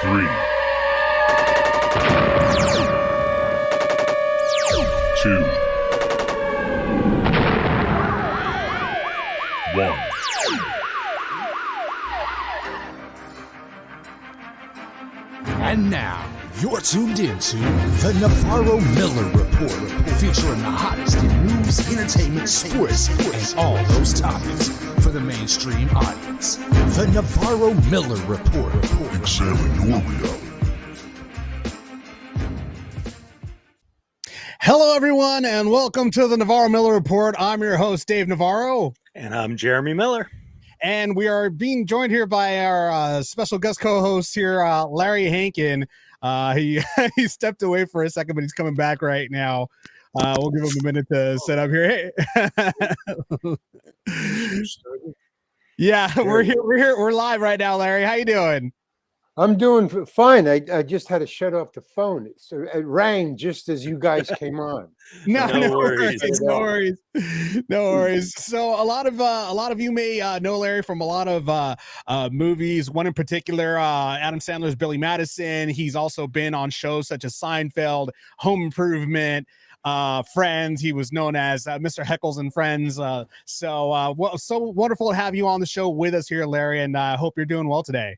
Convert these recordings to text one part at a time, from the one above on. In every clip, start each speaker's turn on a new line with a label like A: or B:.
A: 3, 2, 1.
B: And now, you're tuned into the Navarro-Miller Report, featuring the hottest in news, entertainment, sports, and all those topics for the mainstream audience. The Navarro-Miller Report.
A: Examine your reality.
C: Hello, everyone, and welcome to the Navarro-Miller Report. I'm your host, Dave Navarro.
D: And I'm Jeremy Miller.
C: And we are being joined here by our special guest co-host here, Larry Hankin. He stepped away for a second, but he's coming back right now. We'll give him a minute to set up here. Yeah, we're here. We're live right now, Larry. How you doing?
E: I'm doing fine. I just had to shut off the phone. So it rang just as you guys came on.
C: No worries. No worries. So a lot of you may know Larry from a lot of movies. One in particular, Adam Sandler's Billy Madison. He's also been on shows such as Seinfeld, Home Improvement, Friends. He was known as Mr. Heckles and Friends. So wonderful to have you on the show with us here, Larry, and I hope you're doing well today.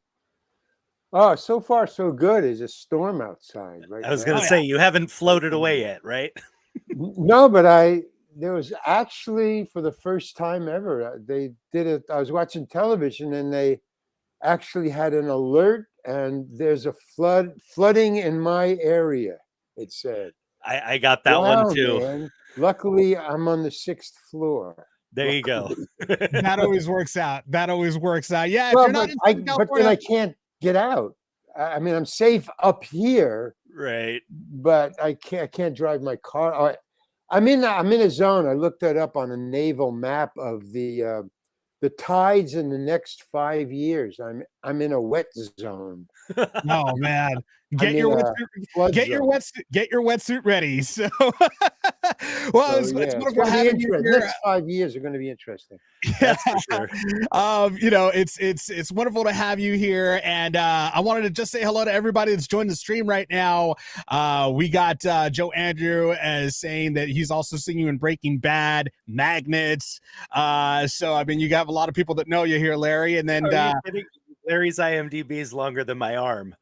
E: Oh, so far so good. There's a storm outside right
D: I was
E: now.
D: going to say, you haven't floated away yet, right?
E: No, but there was actually, for the first time ever, they did it. I was watching television and they actually had an alert, and there's a flooding in my area, it said.
D: I got that one too.
E: Man. Luckily, I'm on the 6th floor.
D: There you go.
C: That always works out. Yeah,
E: Well,
C: if you're not in
E: but then I can't get out. I mean, I'm safe up here,
D: right?
E: But I can't drive my car. I'm in a zone. I looked that up on a naval map of the tides in the next 5 years. I'm in a wet zone.
C: Oh man. Get your wetsuit ready. So it's wonderful having you here.
E: Next 5 years are going to be interesting.
D: That's for sure.
C: It's wonderful to have you here, and I wanted to just say hello to everybody that's joined the stream right now. We got Joe Andrew as saying that he's also seeing you in Breaking Bad, Magnets. So I mean, you got a lot of people that know you here, Larry, and then
D: Larry's IMDb is longer than my arm.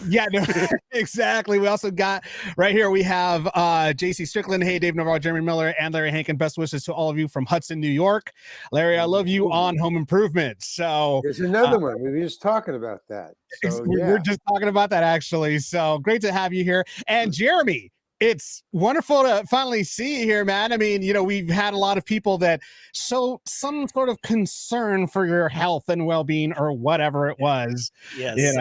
C: Yeah, no, exactly. We also got right here, we have JC Strickland. Hey, Dave Navarro, Jeremy Miller, and Larry Hankin. Best wishes to all of you from Hudson, New York. Larry, I love you on Home Improvement. So
E: there's another one. We were just talking about that. So,
C: we're just talking about that, actually. So great to have you here. And Jeremy, it's wonderful to finally see you here, man. I mean, we've had a lot of people that show some sort of concern for your health and well-being or whatever it was.
D: Yes,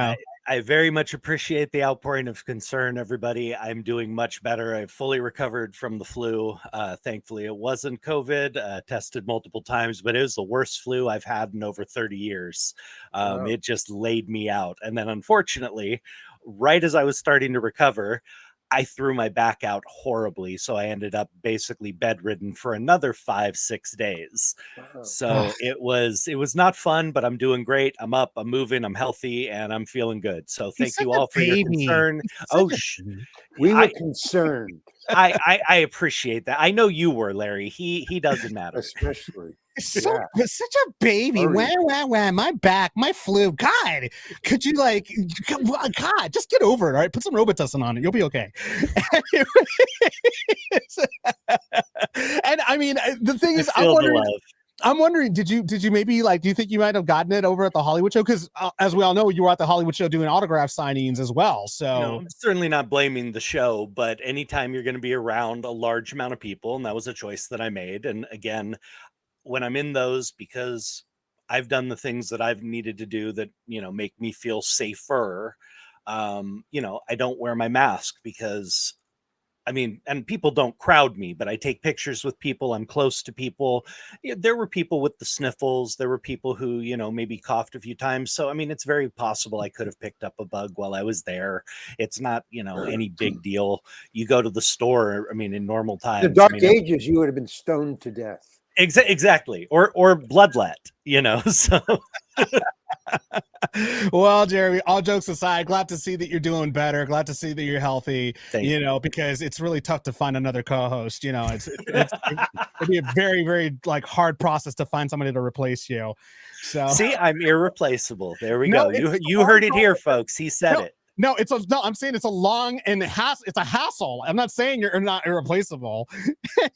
D: I very much appreciate the outpouring of concern, everybody. I'm doing much better. I've fully recovered from the flu. Thankfully, it wasn't COVID. Tested multiple times, but it was the worst flu I've had in over 30 years. It just laid me out. And then unfortunately, right as I was starting to recover, I threw my back out horribly. So I ended up basically bedridden for another 5-6 days. So it was not fun, but I'm doing great. I'm up, I'm moving, I'm healthy, and I'm feeling good. So thank you all for your concern.
E: We were concerned.
D: I appreciate that. I know you were, Larry. He doesn't matter.
E: Especially.
C: Such a baby. Wah, my back, my flu. God, could you God, just get over it. All right, put some Robitussin on it. You'll be okay. And I mean, the thing is, I'm wondering, did you maybe do you think you might have gotten it over at the Hollywood show? Because as we all know, you were at the Hollywood show doing autograph signings as well. So
D: no, I'm certainly not blaming the show, but anytime you're going to be around a large amount of people, and that was a choice that I made. And again, when I'm in those, because I've done the things that I've needed to do that, make me feel safer. I don't wear my mask because and people don't crowd me, but I take pictures with people. I'm close to people. There were people with the sniffles. There were people who, maybe coughed a few times. So, it's very possible I could have picked up a bug while I was there. It's not, any big deal. You go to the store, in normal times.
E: The dark ages, you would have been stoned to death.
D: Exactly. Or bloodlet, so.
C: Well, Jeremy, all jokes aside, glad to see that you're doing better. Glad to see that you're healthy.
D: Thank you.
C: Because it's really tough to find another co-host. It'd be a very, very like hard process to find somebody to replace you. So
D: see, I'm irreplaceable. There we go. You heard it here, folks. He said it.
C: No, I'm saying it's a long and it's a hassle. I'm not saying you're not irreplaceable.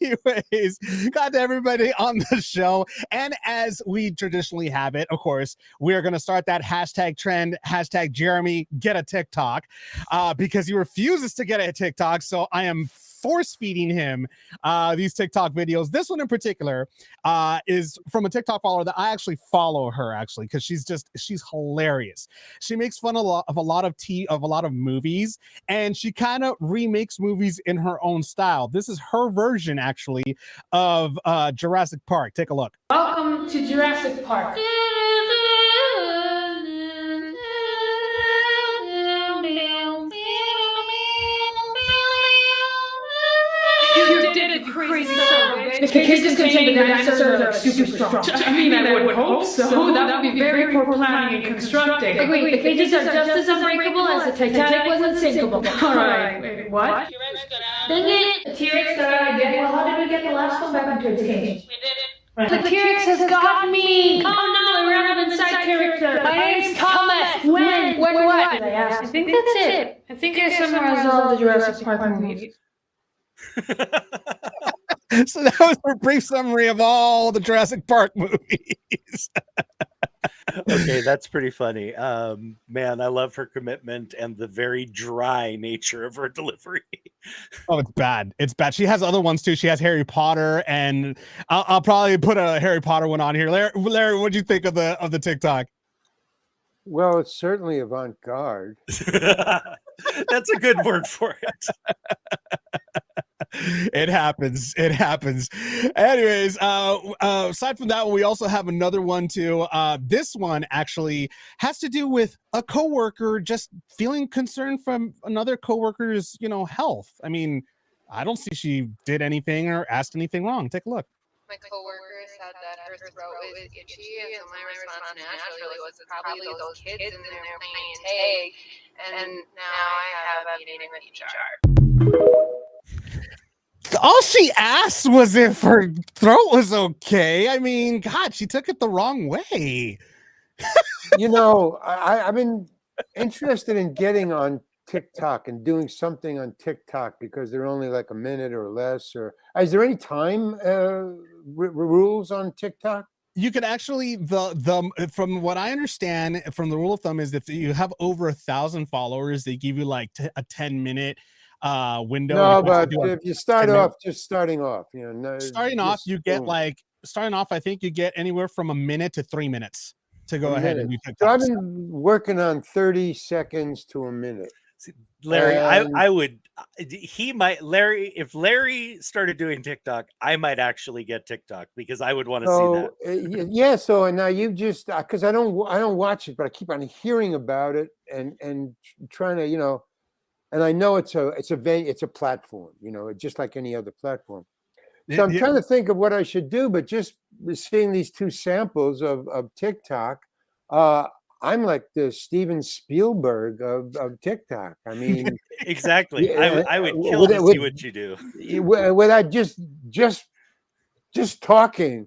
C: Anyways, got to everybody on the show. And as we traditionally have it, of course, we're going to start that hashtag trend, hashtag Jeremy, get a TikTok, because he refuses to get a TikTok. So I am force feeding him these TikTok videos. This one in particular is from a TikTok follower that I actually follow her because she's hilarious. She makes fun of a lot of movies, and she kind of remakes movies in her own style. This is her version actually of Jurassic Park. Take a look.
F: Welcome to Jurassic Park. You did a crazy subway. The cages containing the dinosaurs are super strong. I mean, I would hope so. That would be very poor planning and constructing. Wait, the cages are just as unbreakable as the Titanic was unsinkable. Alright, wait, what? Dang it! The T-Rex got out again. Well, how did we get the last one back into its cage? The T-Rex has got me! Oh no, a relevant side character! My name's Thomas! When what? I think that's it. I think I summarized all the Jurassic Park movies.
C: So that was a brief summary of all the Jurassic Park movies.
D: Okay, that's pretty funny. Man, I love her commitment and the very dry nature of her delivery.
C: Oh, it's bad. It's bad. She has other ones too. She has Harry Potter, and I'll probably put a Harry Potter one on here. Larry, what'd you think of the TikTok?
E: Well, it's certainly avant-garde.
D: That's a good word for it.
C: It happens. Anyways, aside from that one, we also have another one too. This one actually has to do with a coworker just feeling concerned from another coworker's, health. I mean, I don't see she did anything or asked anything wrong. Take a look.
G: My coworker said that her throat was itchy, and so my response naturally was, it's probably those kids in there playing tag, and now I have a meeting with HR.
C: All she asked was if her throat was okay. I mean, God, she took it the wrong way.
E: I've been interested in getting on TikTok and doing something on TikTok because they're only like a minute or less. Or is there any time rules on TikTok?
C: You could actually from what I understand from the rule of thumb is if you have over 1,000 followers, they give you like a 10-minute window.
E: No, but if you starting off,
C: you get I think you get anywhere from a minute to 3 minutes to go ahead and do TikTok.
E: So I've been working on 30 seconds to a minute.
D: Larry, if Larry started doing TikTok, I might actually get TikTok because I would want to see that.
E: Yeah. So now you just, because I don't watch it, but I keep on hearing about it and trying to, and I know it's a platform, just like any other platform. So I'm trying to think of what I should do, but just seeing these two samples of TikTok, I'm like the Steven Spielberg of TikTok. I mean,
D: exactly. I would kill to see what you do.
E: Without just talking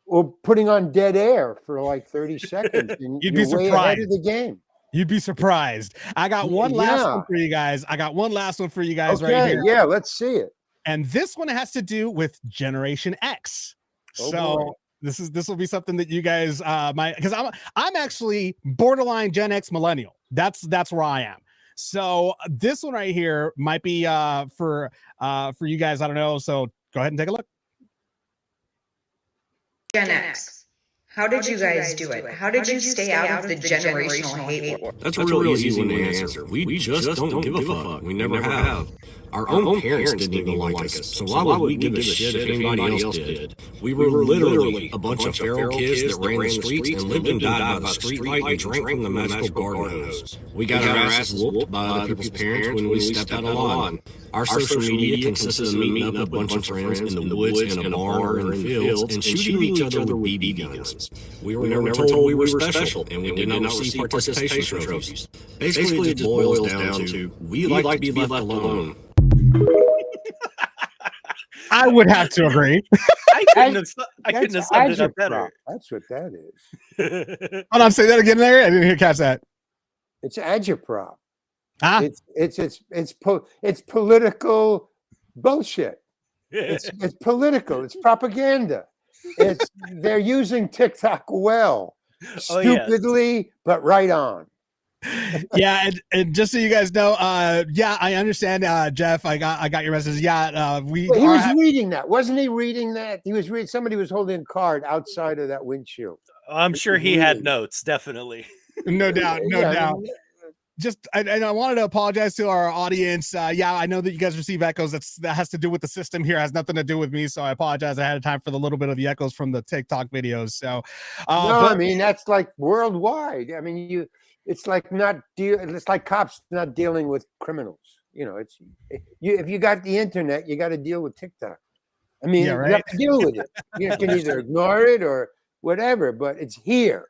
E: or putting on dead air for like 30 seconds. And
C: you'd be surprised.
E: Way ahead of the game.
C: You'd be surprised. I got one last one for you guys.
E: Okay,
C: right here.
E: Yeah, let's see it.
C: And this one has to do with Generation X. Boy. This will be something that you guys might, because I'm actually borderline Gen X millennial. That's where I am. So this one right here might be for you guys. I don't know. So go ahead and take a look.
H: Gen X. How did you guys do it? How did you stay out of the generational hate war?
I: That's a real easy one to answer. We just don't give a fuck. We never have. Our own parents didn't even like us, so why would we give a shit if anybody else did? We were literally a bunch of feral kids that ran the streets and lived and died by the street light and drank from the magical garden hose. We got our asses whooped by other people's parents when we stepped out of line. Our social media consisted of meeting up with a bunch of friends in the woods, in a barn, or in the fields, and shooting each other with BB guns. license. We were never told we were special, and we did not receive participation trophies. Basically, it just boils down to we like to be left alone.
C: I would have to agree.
D: I couldn't have summed it up better.
E: That's what that is.
C: Hold on, say that again, Larry. I didn't hear catch that.
E: It's agitprop.
C: Ah,
E: It's political bullshit. It's political. It's propaganda. They're using TikTok well, stupidly, but right on.
C: Yeah, and just so you guys know, yeah, I understand, Jeff. I got your message. Yeah,
E: he was reading that, wasn't he? Reading that, he was reading. Somebody was holding a card outside of that windshield.
D: I'm sure he had notes, definitely.
C: No doubt, no doubt. Just, I wanted to apologize to our audience. Yeah, I know that you guys receive echoes. That has to do with the system here. It has nothing to do with me. So I apologize ahead of time for the little bit of the echoes from the TikTok videos. So,
E: I mean, that's like worldwide. I mean, it's like it's like cops not dealing with criminals. You know, if you got the internet, you got to deal with TikTok. I mean, you have to deal with it. You can either ignore it or whatever, but it's here.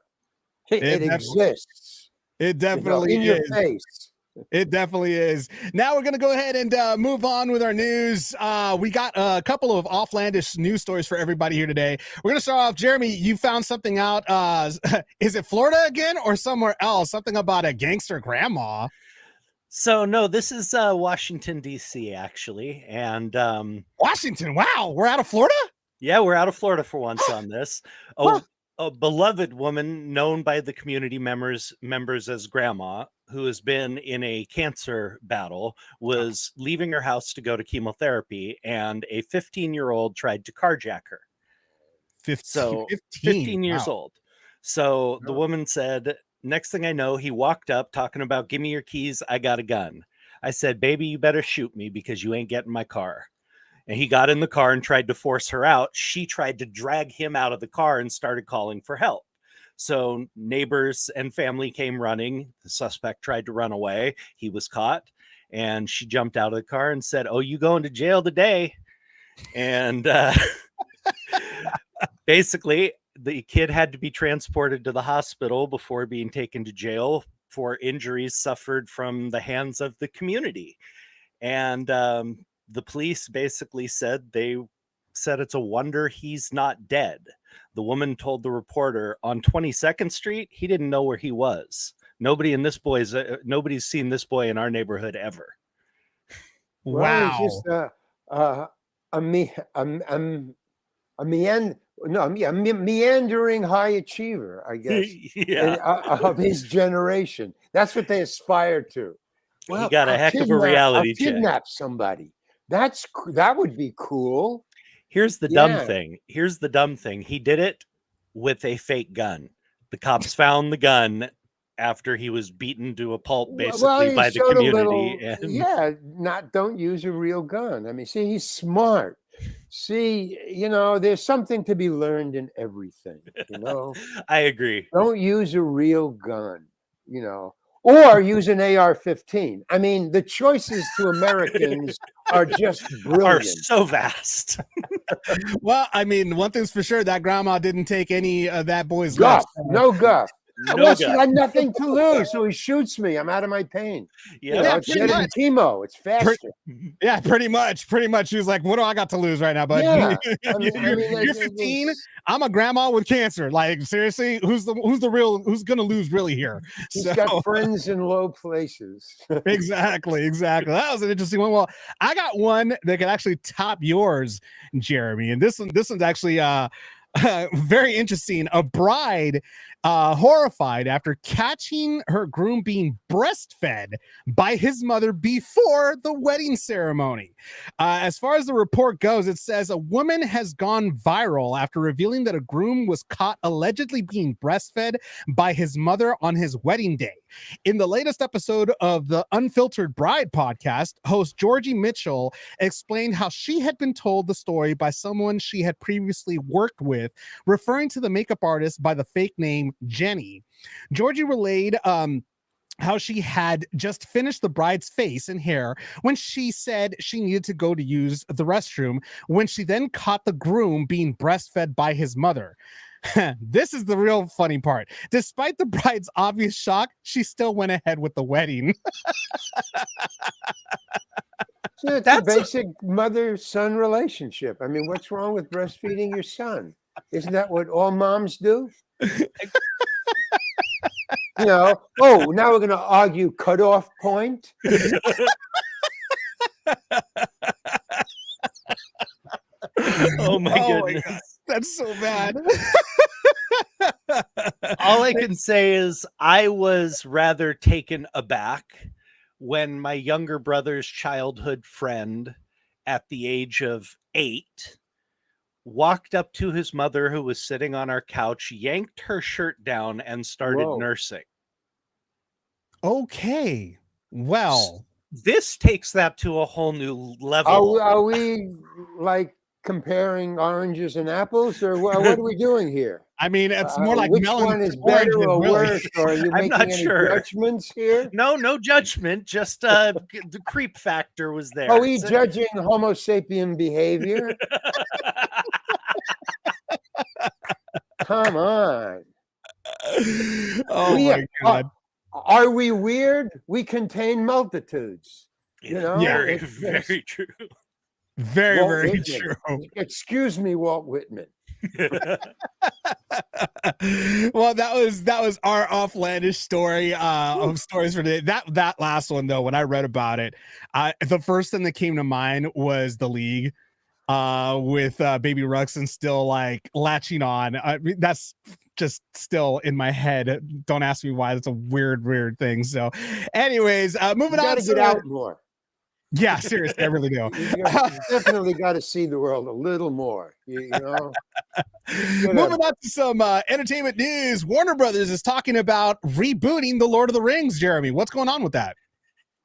E: It exists.
C: It definitely
E: in your face.
C: It definitely is. Now we're going to go ahead and move on with our news. We got a couple of offlandish news stories for everybody here today. We're going to start off. Jeremy, you found something out. Is it Florida again or somewhere else? Something about a gangster grandma.
D: So, no, this is Washington, D.C., actually. And
C: Washington, wow. We're out of Florida?
D: Yeah, we're out of Florida for once on this. A beloved woman known by the community members as Grandma, who has been in a cancer battle, was leaving her house to go to chemotherapy, and a 15-year-old tried to carjack her. 15 years old. So the woman said, next thing I know, he walked up talking about, give me your keys, I got a gun. I said, baby, you better shoot me because you ain't getting my car. And he got in the car and tried to force her out. She tried to drag him out of the car and started calling for help. So neighbors and family came running. The suspect tried to run away. He was caught. And she jumped out of the car and said, oh, you going to jail today? And basically, the kid had to be transported to the hospital before being taken to jail for injuries suffered from the hands of the community. And the police basically said it's a wonder he's not dead. The woman told the reporter on 22nd Street, he didn't know where he was. Nobody's seen this boy in our neighborhood ever.
C: Wow.
E: Well, it's just a meandering high achiever, I guess, of his generation. That's what they aspire to.
D: Well, he got a heck of a reality check.
E: Kidnap somebody. That would be cool.
D: Here's the dumb thing. He did it with a fake gun. The cops found the gun after he was beaten to a pulp, basically, by the community. Don't use a real gun. I mean, see, he's smart. See, there's something to be learned in everything. I agree.
E: Don't use a real gun. Or use an AR-15. I mean, the choices to Americans are just brilliant.
D: Are so vast.
C: Well, I mean, one thing's for sure, that grandma didn't take any of that boy's
E: guff.
C: left.
E: No guff. He had nothing to lose, so he shoots me. I'm out of my pain. It's getting chemo. It's faster.
C: Pretty much. She was like, "What do I got to lose right now, bud?
E: Yeah.
C: You're 15. I'm a grandma with cancer. Like, seriously, who's gonna lose really here?"
E: He's got friends in low places.
C: Exactly. That was an interesting one. Well, I got one that could actually top yours, Jeremy, and this one's actually very interesting. A bride horrified after catching her groom being breastfed by his mother before the wedding ceremony. As far as the report goes, it says a woman has gone viral after revealing that a groom was caught allegedly being breastfed by his mother on his wedding day. In the latest episode of the Unfiltered Bride podcast, host Georgie Mitchell explained how she had been told the story by someone she had previously worked with, referring to the makeup artist by the fake name Jenny. Georgie relayed how she had just finished the bride's face and hair when she said she needed to go to use the restroom, when she then caught the groom being breastfed by his mother. This is the real funny part. Despite the bride's obvious shock, she still went ahead with the wedding.
E: So it's a basic mother-son relationship. I mean, what's wrong with breastfeeding your son? Isn't that what all moms do? You know, oh, now we're going to argue cutoff point.
D: Oh my goodness.
C: God. That's so bad.
D: All I can say is I was rather taken aback when my younger brother's childhood friend at the age of 8 walked up to his mother, who was sitting on our couch, yanked her shirt down, and started nursing.
C: Okay. Well,
D: this takes that to a whole new level.
E: Are we like comparing oranges and apples, or what are we doing here?
C: I mean, it's more like
E: which
C: melon
E: one is better or worse? Or are you
D: I'm
E: making
D: not
E: any
D: sure.
E: judgments here?
D: No judgment. Just the creep factor was there.
E: Are we judging Homo sapien behavior? Come on.
C: Oh my God.
E: Are we weird? We contain multitudes. You know,
D: very, very true.
C: Very,
E: Walt
C: very
E: Whitman.
C: true.
E: Excuse me, Walt Whitman.
C: Well, that was our offlandish story of stories for today. That last one though, when I read about it, the first thing that came to mind was The League, with Baby Ruxin still like latching on. I mean, that's just still in my head. Don't ask me why. That's a weird thing. So, anyways, moving on.
E: Gotta get out more.
C: Yeah, seriously, I really do.
E: You definitely got to see the world a little more. You know.
C: Moving on to some entertainment news. Warner Brothers is talking about rebooting The Lord of the Rings. Jeremy, what's going on with that?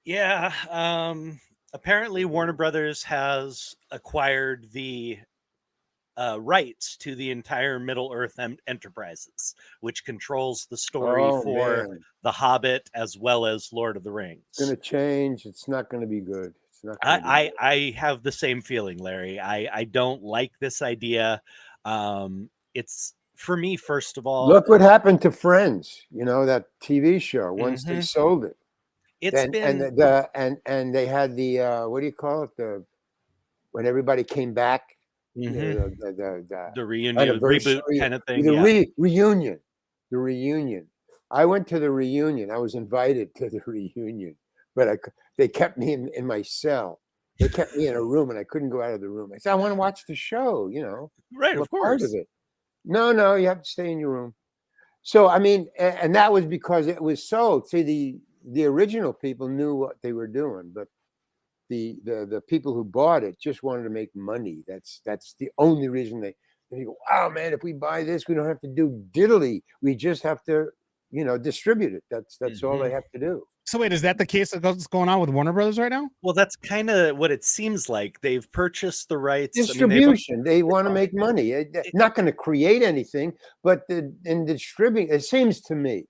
D: Yeah, apparently Warner Brothers has acquired the rights to the entire Middle-earth Enterprises, which controls the story for The Hobbit as well as Lord of the Rings.
E: It's going to change. It's not going to be good. It's not.
D: I have the same feeling, Larry. I don't like this idea. It's, for me, first of all,
E: look what happened to Friends. You know, that TV show. Once they sold it, and they had the what do you call it? When everybody came back.
D: The reunion, reboot kind of thing.
E: The reunion. I went to the reunion. I was invited to the reunion, but they kept me in my cell. They kept me in a room, and I couldn't go out of the room. I said, I want to watch the show. You know,
D: right? Of course.
E: Part of it. No, you have to stay in your room. So I mean, and that was because it was sold. See, the original people knew what they were doing, but the people who bought it just wanted to make money. That's the only reason they go, wow, man, if we buy this, we don't have to do diddly. We just have to, you know, distribute it. That's all they have to do.
C: So wait, is that the case that's going on with Warner Brothers right now?
D: Well, that's kind of what it seems like. They've purchased the rights.
E: Distribution. They want to make money. Not going to create anything, but in distributing, it seems to me,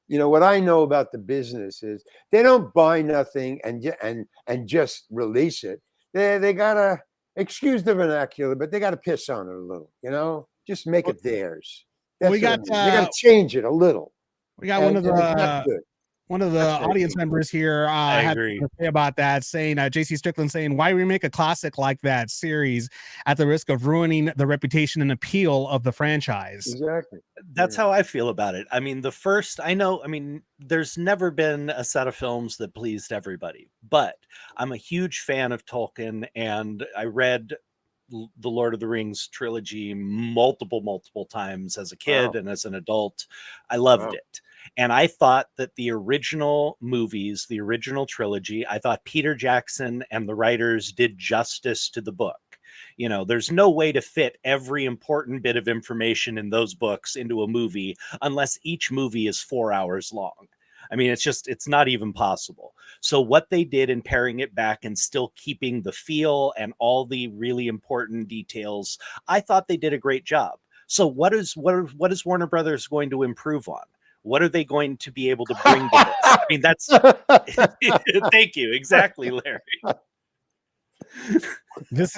E: you know, what I know about the business is they don't buy nothing and just release it. They gotta, excuse the vernacular, but they gotta piss on it a little. You know, just make it theirs.
C: We got
E: they gotta change it a little.
C: We got one of the audience members here had to say about that, saying JC Strickland saying, why remake a classic like that series at the risk of ruining the reputation and appeal of the franchise?
E: Exactly.
D: That's how I feel about it. I mean, there's never been a set of films that pleased everybody, but I'm a huge fan of Tolkien, and I read the Lord of the Rings trilogy multiple times as a kid and as an adult. I loved it. And I thought that the original movies, the original trilogy, I thought Peter Jackson and the writers did justice to the book. You know, there's no way to fit every important bit of information in those books into a movie unless each movie is 4 hours long. I mean, it's not even possible. So what they did in paring it back and still keeping the feel and all the really important details, I thought they did a great job. So what is Warner Brothers going to improve on? What are they going to be able to bring to this? I mean, that's thank you. Exactly, Larry.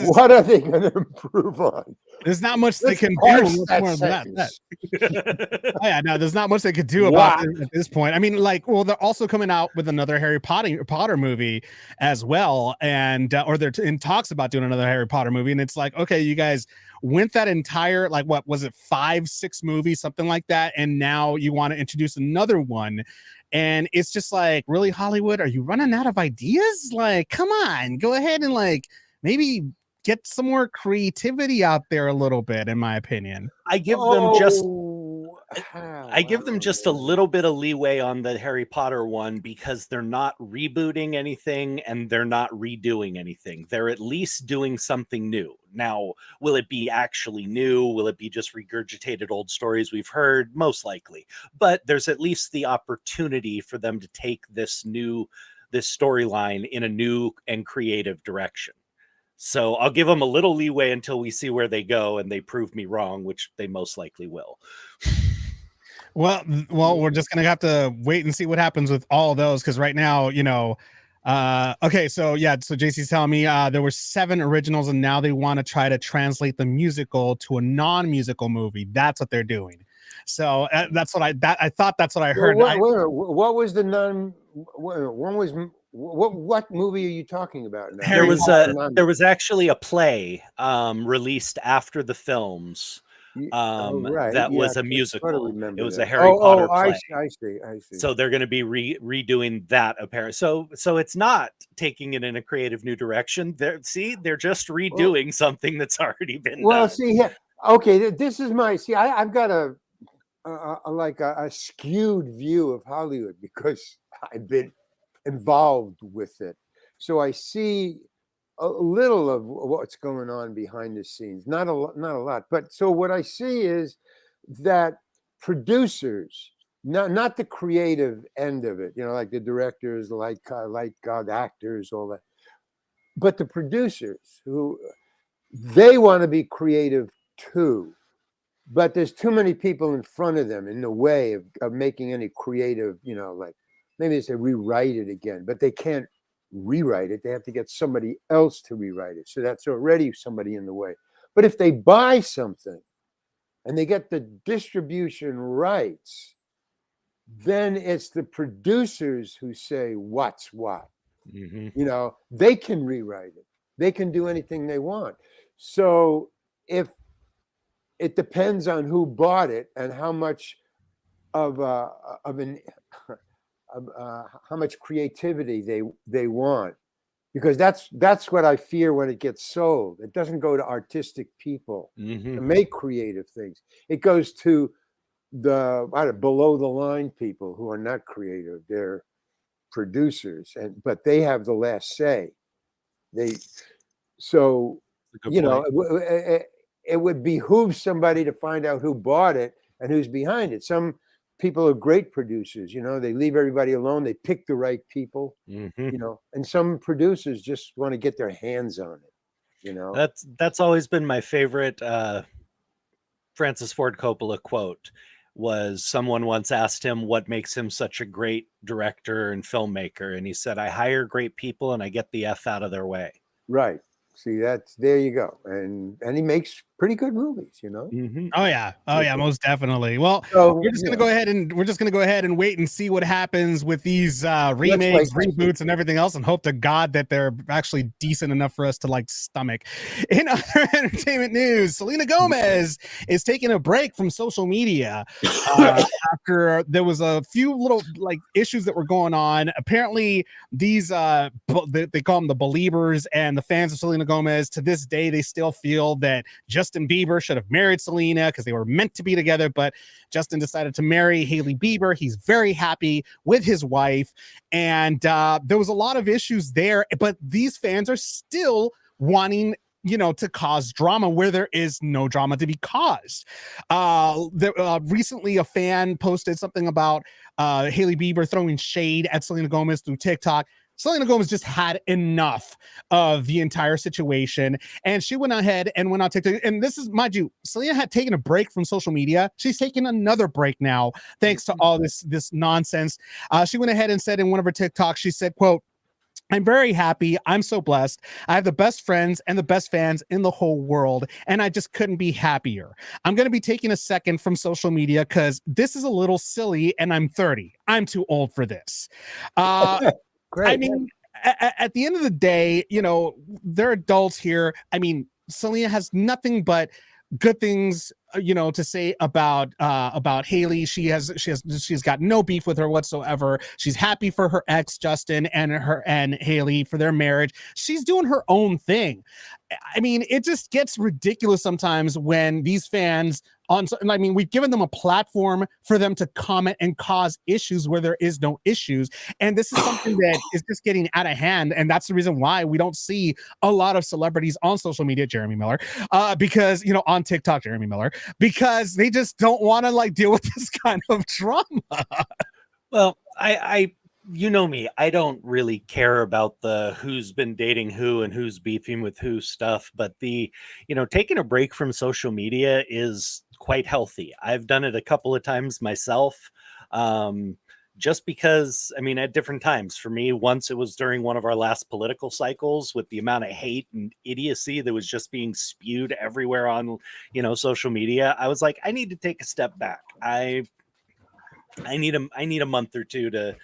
E: What are they going to improve on?
C: There's not much they can do.
E: Parse that
C: More than that.
E: sentence.
C: Oh, yeah, no, there's not much they could do about it at this point. I mean, like, well, they're also coming out with another Harry Potter movie as well, and or they're in talks about doing another Harry Potter movie, and it's like, okay, you guys went that entire, like, what was it, 5-6 movies, something like that, and now you want to introduce another one, and it's just like, really, Hollywood, are you running out of ideas? Like, come on, go ahead and like maybe get some more creativity out there a little bit, in my opinion.
D: I give them just a little bit of leeway on the Harry Potter one because they're not rebooting anything and they're not redoing anything. They're at least doing something new. Now, will it be actually new? Will it be just regurgitated old stories we've heard? Most likely. But there's at least the opportunity for them to take this storyline in a new and creative direction. So I'll give them a little leeway until we see where they go and they prove me wrong, which they most likely will.
C: Well, we're just gonna have to wait and see what happens with all of those, because right now, you know, okay, so yeah, so JC's telling me there were 7 originals, and now they want to try to translate the musical to a non-musical movie. That's what they're doing. So that's what I thought. That's what I heard.
E: What was the non? One was. What movie are you talking about now?
D: There was actually a play released after the films that was a musical. It was a Harry Potter play.
E: I see.
D: So they're going to be redoing that apparently. So it's not taking it in a creative new direction. They're just redoing something that's already been done.
E: Okay, this is my I've got a skewed view of Hollywood because I've been involved with it, so I see a little of what's going on behind the scenes. Not a lot, but so what I see is that producers, not the creative end of it, you know, like the directors, like actors, all that, but the producers who they want to be creative too, but there's too many people in front of them in the way of making any creative, you know, like. Maybe they say rewrite it again, but they can't rewrite it. They have to get somebody else to rewrite it. So that's already somebody in the way. But if they buy something and they get the distribution rights, then it's the producers who say what's what. Mm-hmm. You know, they can rewrite it. They can do anything they want. So if it depends on who bought it and how much how much creativity they want, because that's what I fear when it gets sold. It doesn't go to artistic people to make creative things. It goes to the below the line people who are not creative. They're producers, but they have the last say. You know, it would behoove somebody to find out who bought it and who's behind it. Some people are great producers, you know, they leave everybody alone. They pick the right people, you know, and some producers just want to get their hands on it, you know.
D: That's always been my favorite Francis Ford Coppola quote. Was someone once asked him what makes him such a great director and filmmaker, and he said, I hire great people and I get the F out of their way.
E: Right. See, there you go. And he makes pretty good movies, you know.
C: Oh yeah, most definitely. Well, we're just gonna go ahead and wait and see what happens with these remakes, reboots, and everything else, and hope to God that they're actually decent enough for us to like stomach. In other entertainment news, Selena Gomez is taking a break from social media after there was a few little like issues that were going on. Apparently, these they call them the Beliebers and the fans of Selena Gomez, to this day they still feel that Justin Bieber should have married Selena because they were meant to be together, but Justin decided to marry Hailey Bieber. He's very happy with his wife, and there was a lot of issues there, but these fans are still wanting, you know, to cause drama where there is no drama to be caused. Recently a fan posted something about Hailey Bieber throwing shade at Selena Gomez through TikTok. Selena Gomez just had enough of the entire situation, and she went ahead and went on TikTok. And this is, mind you, Selena had taken a break from social media. She's taking another break now, thanks to all this nonsense. She went ahead and said in one of her TikToks, she said, quote, I'm very happy. I'm so blessed. I have the best friends and the best fans in the whole world, and I just couldn't be happier. I'm going to be taking a second from social media because this is a little silly, and I'm 30. I'm too old for this.
E: Great.
C: I mean, at the end of the day, you know, they're adults here. I mean, Selena has nothing but good things, you know, to say about Haley. She's got no beef with her whatsoever. She's happy for her ex Justin and Haley for their marriage. She's doing her own thing. I mean, it just gets ridiculous sometimes when these fans I mean, we've given them a platform for them to comment and cause issues where there is no issues. And this is something that is just getting out of hand. And that's the reason why we don't see a lot of celebrities on social media, Jeremy Miller, because, you know, on TikTok, Jeremy Miller, because they just don't want to like deal with this kind of drama.
D: Well, I you know me, I don't really care about the who's been dating who and who's beefing with who stuff, but the, you know, taking a break from social media is quite healthy. I've done it a couple of times myself. Just because, I mean, at different times. For me, once it was during one of our last political cycles with the amount of hate and idiocy that was just being spewed everywhere on, you know, social media. I was like, I need to take a step back. I need a month or two to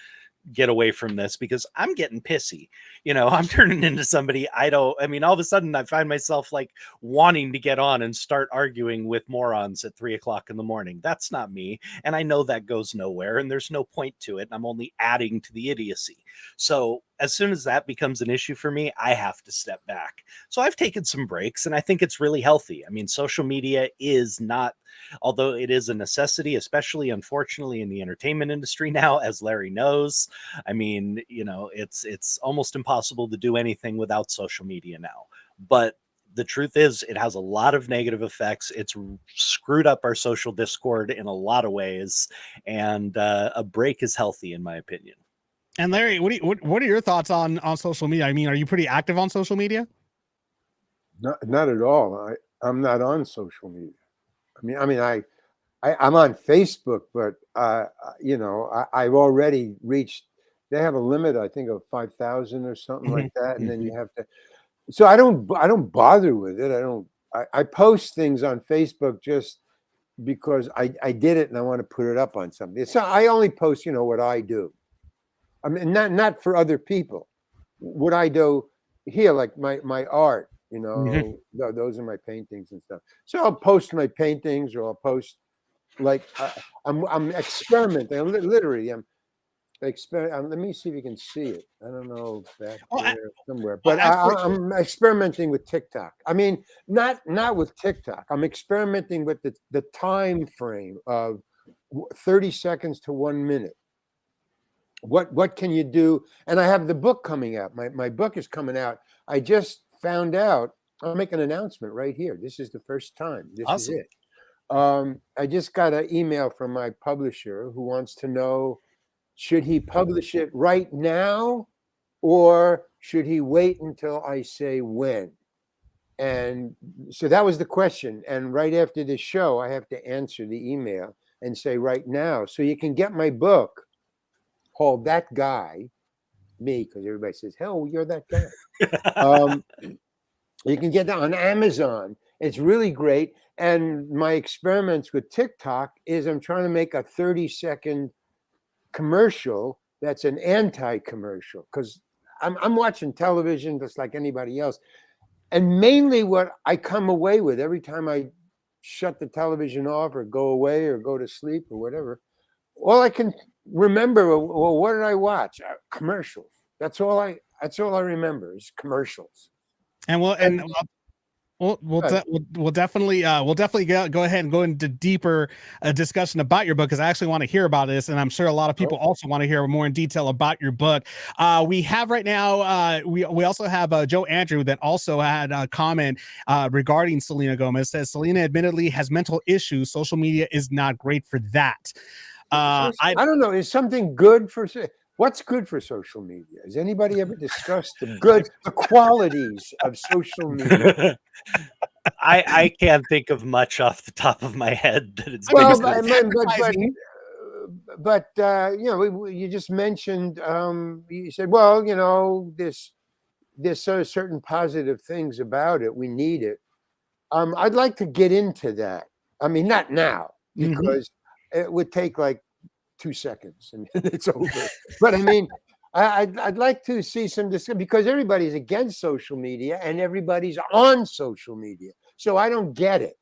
D: get away from this because I'm getting pissy. You know, I'm turning into somebody all of a sudden I find myself like wanting to get on and start arguing with morons at 3:00 in the morning. That's not me. And I know that goes nowhere and there's no point to it. And I'm only adding to the idiocy. So as soon as that becomes an issue for me, I have to step back. So I've taken some breaks and I think it's really healthy. I mean, social media is not, although it is a necessity, especially unfortunately in the entertainment industry now, as Larry knows. I mean, you know, it's almost impossible to do anything without social media now. But the truth is, it has a lot of negative effects. It's screwed up our social discord in a lot of ways, and a break is healthy, in my opinion.
C: And Larry, what are your thoughts on social media? I mean, are you pretty active on social media?
E: Not at all. I'm not on social media. I'm on Facebook, but you know, I've already reached. They have a limit, I think, of 5,000 or something like that, and then you have to. So I don't bother with it. I post things on Facebook just because I did it and I want to put it up on something. So I only post, you know, what I do. I mean, not for other people. What I do here, like my art, you know, those are my paintings and stuff. So I'll post my paintings, or I'll post like I'm experimenting. Literally, I'm experimenting. Let me see if you can see it. I don't know if that's there somewhere, but I'm experimenting with TikTok. I mean, not with TikTok. I'm experimenting with the time frame of 30 seconds to 1 minute. What can you do? And I have the book coming out. My book is coming out. I just found out. I'll make an announcement right here. This is the first time. This
D: Awesome.
E: is it. I just got an email from my publisher who wants to know, should he publish it right now or should he wait until I say when? And so that was the question. And right after the show, I have to answer the email and say right now. So you can get my book called That Guy, me, because everybody says, hell, you're that guy. You can get that on Amazon. It's really great. And my experiments with TikTok is I'm trying to make a 30-second commercial that's an anti-commercial, because I'm watching television just like anybody else. And mainly what I come away with every time I shut the television off or go away or go to sleep or whatever, all I can remember, well, what did I watch? Commercials. That's all I remember is commercials.
C: And we'll definitely go ahead and go into deeper discussion about your book, because I actually want to hear about this, and I'm sure a lot of people also want to hear more in detail about your book. We have right now, we also have Joe Andrew that also had a comment regarding Selena Gomez. Says Selena admittedly has mental issues. Social media is not great for that.
E: I don't know. Is something good for? What's good for social media? Has anybody ever discussed the qualities of social media?
D: I can't think of much off the top of my head that it's
E: but you know, you just mentioned, you said, well, you know, there's sort of certain positive things about it. We need it. I'd like to get into that. I mean, not now, because it would take like 2 seconds and it's over. But I mean, I'd like to see some discussion, because everybody's against social media and everybody's on social media. So I don't get it.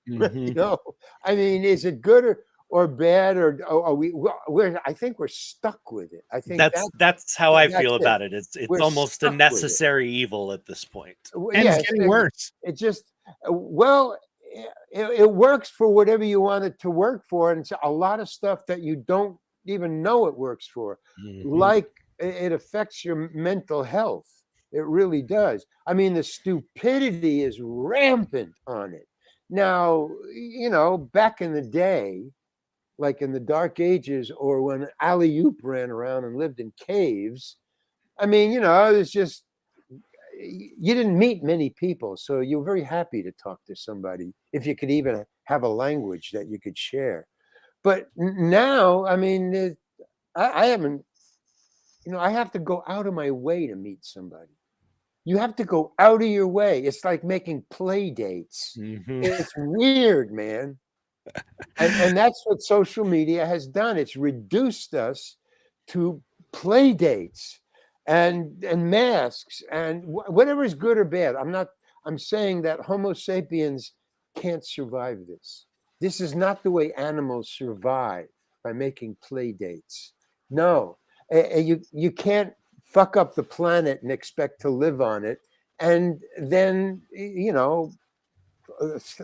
E: You know, I mean, is it good or bad, or are we're I think we're stuck with it. I think
D: that's how I feel about it. It's
E: We're
D: almost a
E: stuck with it.
D: necessary evil at this point.
C: And
E: Yes,
C: it's getting worse.
E: It just, well, it works for whatever you want it to work for, and it's a lot of stuff that you don't even know it works for. Like it affects your mental health. It really does. I mean, the stupidity is rampant on it. Now, you know, back in the day, like in the dark ages, or when Alley-oop ran around and lived in caves, I mean, you know, it's just, you didn't meet many people, so you're very happy to talk to somebody if you could even have a language that you could share. But now, I mean, I haven't, you know, I have to go out of my way to meet somebody. You have to go out of your way. It's like making play dates. It's weird, man. And that's what social media has done. It's reduced us to play dates and masks and whatever is good or bad. I'm saying that Homo sapiens can't survive this. This is not the way animals survive, by making play dates. No, you can't fuck up the planet and expect to live on it, and then, you know,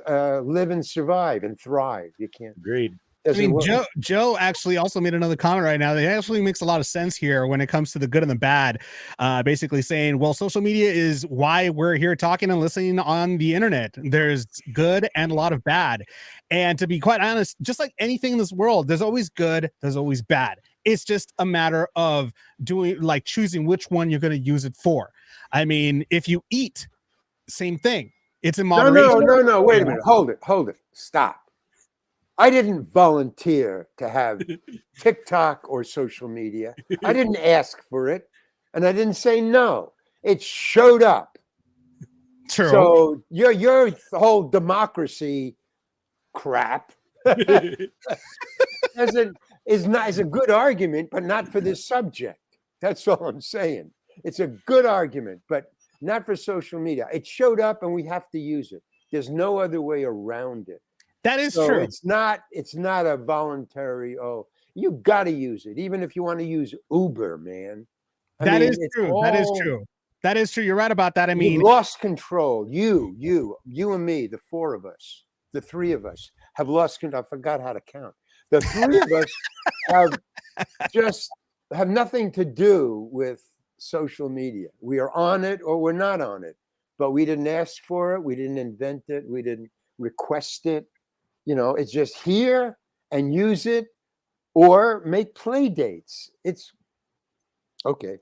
E: live and survive and thrive. You can't.
D: Agreed.
C: I mean, Joe actually also made another comment right now that actually makes a lot of sense here when it comes to the good and the bad. Basically saying, well, social media is why we're here talking and listening on the internet. There's good and a lot of bad. And to be quite honest, just like anything in this world, there's always good, there's always bad. It's just a matter of choosing which one you're going to use it for. I mean, if you eat, same thing. It's in moderation.
E: No. Wait a minute. Hold it. Stop. I didn't volunteer to have TikTok or social media. I didn't ask for it, and I didn't say no. It showed up.
C: True.
E: So your whole democracy crap is a good argument, but not for this subject. That's all I'm saying. It's a good argument, but not for social media. It showed up, and we have to use it. There's no other way around it.
C: That is true.
E: It's not a voluntary, you got to use it, even if you want to use Uber, man.
C: That is true. That is true. You're right about that. I mean,
E: you lost control. You and me, the four of us, the three of us have lost control. I forgot how to count. The three of us have nothing to do with social media. We are on it or we're not on it, but we didn't ask for it. We didn't invent it. We didn't request it. You know, it's just here, and use it or make play dates. It's okay.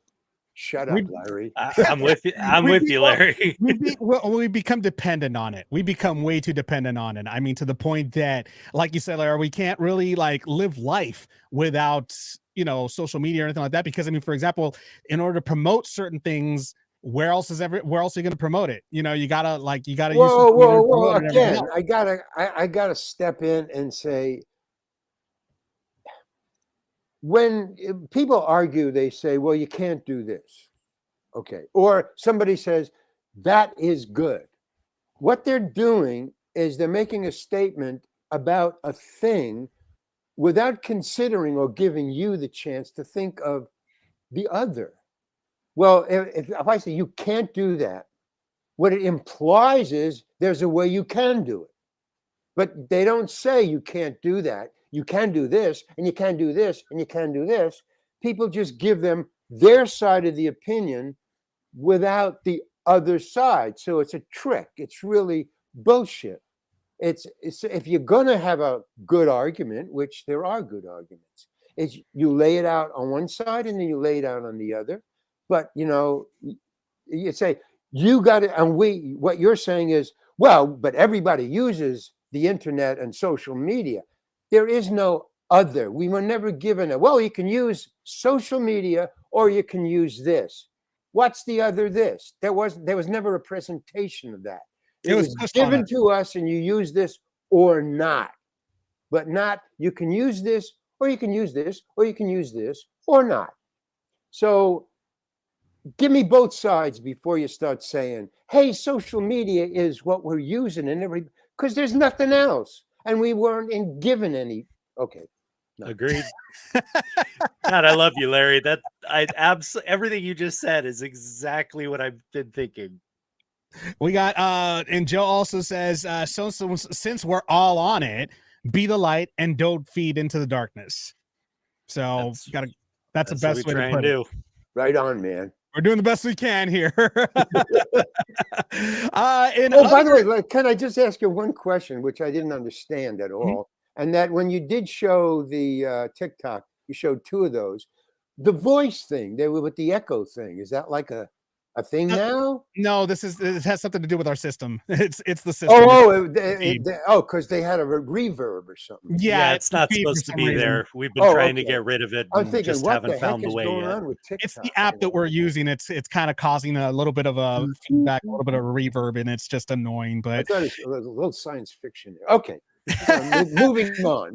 E: Shut up, Larry.
D: I'm with you. I'm with you, Larry.
C: We become dependent on it. We become way too dependent on it. I mean, to the point that, like you said, Larry, we can't really live life without, you know, social media or anything like that. Because I mean, for example, in order to promote certain things, where else are you going to promote it? You know, you gotta
E: whoa. Again, I gotta step in and say, when people argue, they say, well, you can't do this. Okay. Or somebody says, that is good. What they're doing is they're making a statement about a thing without considering or giving you the chance to think of the other. Well, if I say you can't do that, what it implies is there's a way you can do it. But they don't say you can't do that. You can do this, and you can do this, and you can do this. People just give them their side of the opinion without the other side. So it's a trick. It's really bullshit. It's if you're going to have a good argument, which there are good arguments, is you lay it out on one side and then you lay it out on the other. But, you know, you say, you got it. And what you're saying is, well, but everybody uses the internet and social media. There is no other. We were never given you can use social media or you can use this. What's the other this? There was never a presentation of that. It was given to us and you use this or not. But not you can use this or you can use this or you can use this or not. So give me both sides before you start saying, hey, social media is what we're using and because there's nothing else. And we weren't given any. Okay.
D: No. Agreed. God, I love you, Larry. Everything you just said is exactly what I've been thinking.
C: We got and Joe also says, so since we're all on it, be the light and don't feed into the darkness. So that's the best way to put it.
E: Right on, man.
C: We're doing the best we can here.
E: By the way, can I just ask you one question, which I didn't understand at all? Mm-hmm. And that when you did show the TikTok, you showed 2 of those. The voice thing, they were with the echo thing. Is that like a thing now?
C: No, it has something to do with our system. It's the system.
E: Because they had a reverb or something.
C: Yeah,
D: it's not supposed to be there. We've been trying to get rid of it.
E: I'm thinking,
D: just haven't found the way yet.
C: It's the app that we're using. It's kind of causing a little bit of a feedback, a little bit of a reverb, and it's just annoying. But
E: I thought it was a little science fiction. Okay. moving on.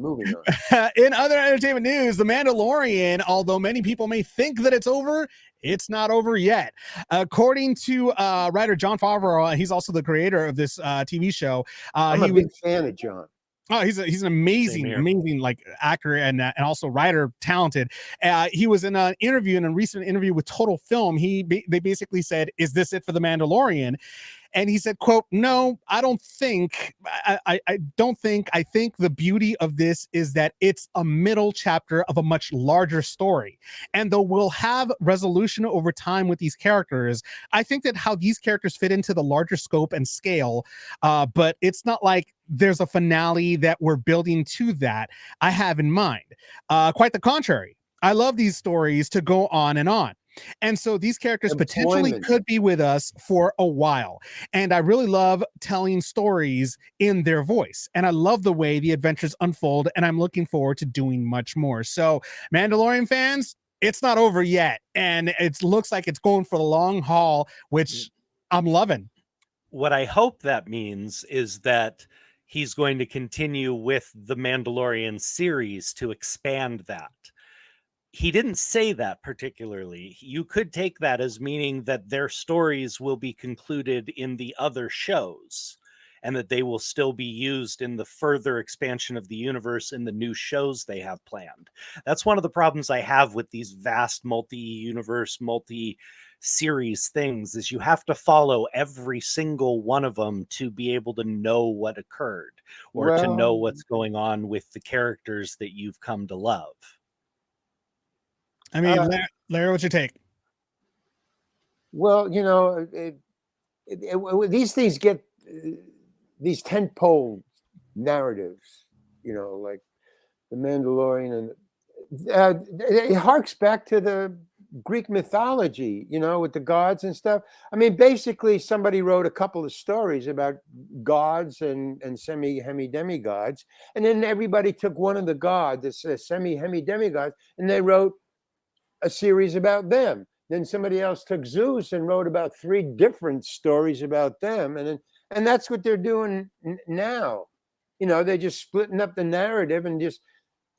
C: In other entertainment news, The Mandalorian, although many people may think that it's over, it's not over yet. According to writer Jon Favreau, he's also the creator of this TV show.
E: I'm a big fan of John.
C: Oh, he's an amazing like actor and also writer, talented. He was in a recent interview with Total Film. They basically said, "Is this it for The Mandalorian?" And he said, quote, "No, I don't think, I don't think, I think the beauty of this is that it's a middle chapter of a much larger story. And though we'll have resolution over time with these characters, I think that how these characters fit into the larger scope and scale, but it's not like there's a finale that we're building to that I have in mind. Quite the contrary. I love these stories to go on and on. And so these characters potentially could be with us for a while. And I really love telling stories in their voice. And I love the way the adventures unfold. And I'm looking forward to doing much more. So Mandalorian fans, it's not over yet. And it looks like it's going for the long haul, which I'm loving.
D: What I hope that means is that he's going to continue with the Mandalorian series to expand that. He didn't say that particularly. You could take that as meaning that their stories will be concluded in the other shows and that they will still be used in the further expansion of the universe in the new shows they have planned. That's one of the problems I have with these vast multi-universe, multi-series things is you have to follow every single one of them to be able to know what occurred or to know what's going on with the characters that you've come to love.
C: I mean, Larry, what's your take?
E: Well, you know, these things get these tentpole narratives, you know, like The Mandalorian, and it harks back to the Greek mythology, you know, with the gods and stuff. I mean, basically, somebody wrote a couple of stories about gods and semi-demigods, and then everybody took one of the gods, the semi-demigods, and they wrote a series about them. Then somebody else took Zeus and wrote about 3 different stories about them, and that's what they're doing now. You know, they're just splitting up the narrative and just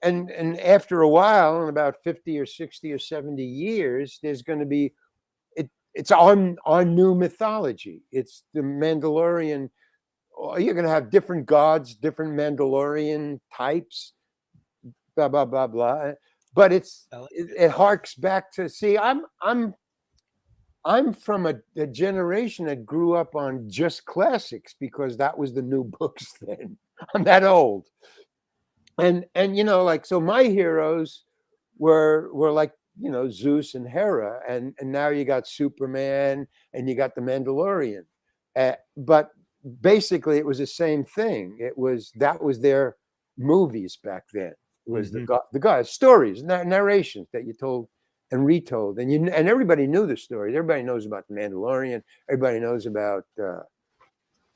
E: and after a while, in about 50 or 60 or 70 years, there's going to be it's on new mythology. It's the Mandalorian. You're going to have different gods, different Mandalorian types, blah blah blah blah. But it harks back to I'm from a generation that grew up on just classics because that was the new books then. I'm that old. And you know, like, so my heroes were like, you know, Zeus and Hera, and now you got Superman and you got the Mandalorian. But basically it was the same thing. That was their movies back then. It was the guys, stories, narrations that you told and retold, and everybody knew the stories. Everybody knows about the Mandalorian. Everybody knows about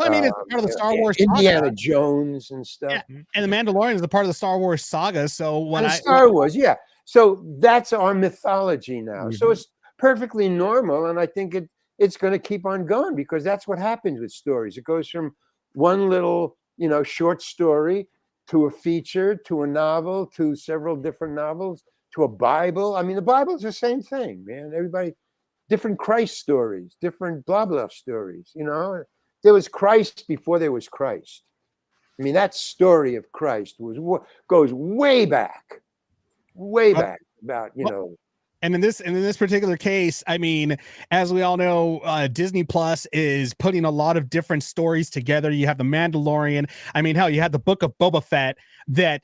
C: I mean, it's part of the Star Wars
E: Indiana
C: saga.
E: Jones and stuff.
C: Yeah. And the Mandalorian is a part of the Star Wars saga. So when
E: Star Wars, yeah. So that's our mythology now. So it's perfectly normal, and I think it's going to keep on going because that's what happens with stories. It goes from one little, short story to a feature, to a novel, to several different novels, to a Bible. I mean, the Bible's the same thing, man. Everybody, different Christ stories, different blah blah stories. There was Christ before there was Christ. I mean, that story of Christ goes way back about
C: And in this particular case, I mean, as we all know, Disney Plus is putting a lot of different stories together. You have the Mandalorian. I mean, hell, you had the Book of Boba Fett that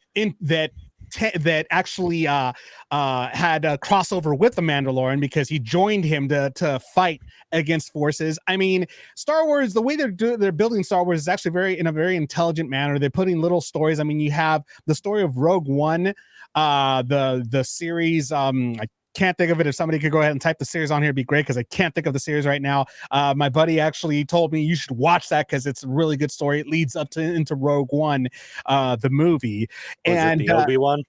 C: actually had a crossover with the Mandalorian because he joined him to fight against forces. I mean, Star Wars, the way they're building Star Wars is actually in a very intelligent manner. They're putting little stories. I mean, you have the story of Rogue One, the series. I can't think of it. If somebody could go ahead and type the series on here, it'd be great because I can't think of the series right now. My buddy actually told me you should watch that because it's a really good story. It leads up into Rogue One, the movie.
D: Was it the Obi-Wan?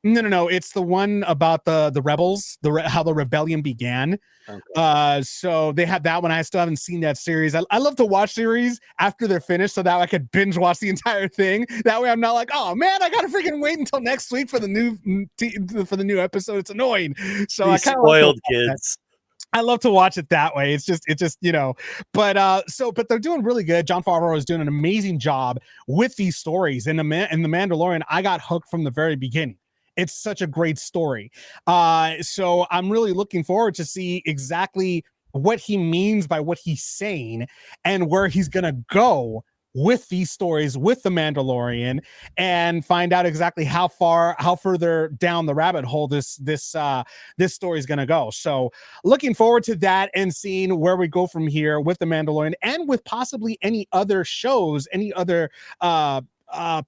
C: No. It's the one about the rebels, how the rebellion began. Okay. So they have that one. I still haven't seen that series. I love to watch series after they're finished so that I could binge watch the entire thing. That way I'm not like, oh man, I gotta freaking wait until next week for the new episode. It's annoying. So I kind of
D: spoiled kids.
C: I love to watch it that way. It's just, but they're doing really good. Jon Favreau is doing an amazing job with these stories. In the Mandalorian, I got hooked from the very beginning. It's such a great story. So I'm really looking forward to see exactly what he means by what he's saying and where he's going to go with these stories with the Mandalorian and find out exactly how further down the rabbit hole this story is going to go. So looking forward to that and seeing where we go from here with the Mandalorian and with possibly any other shows, any other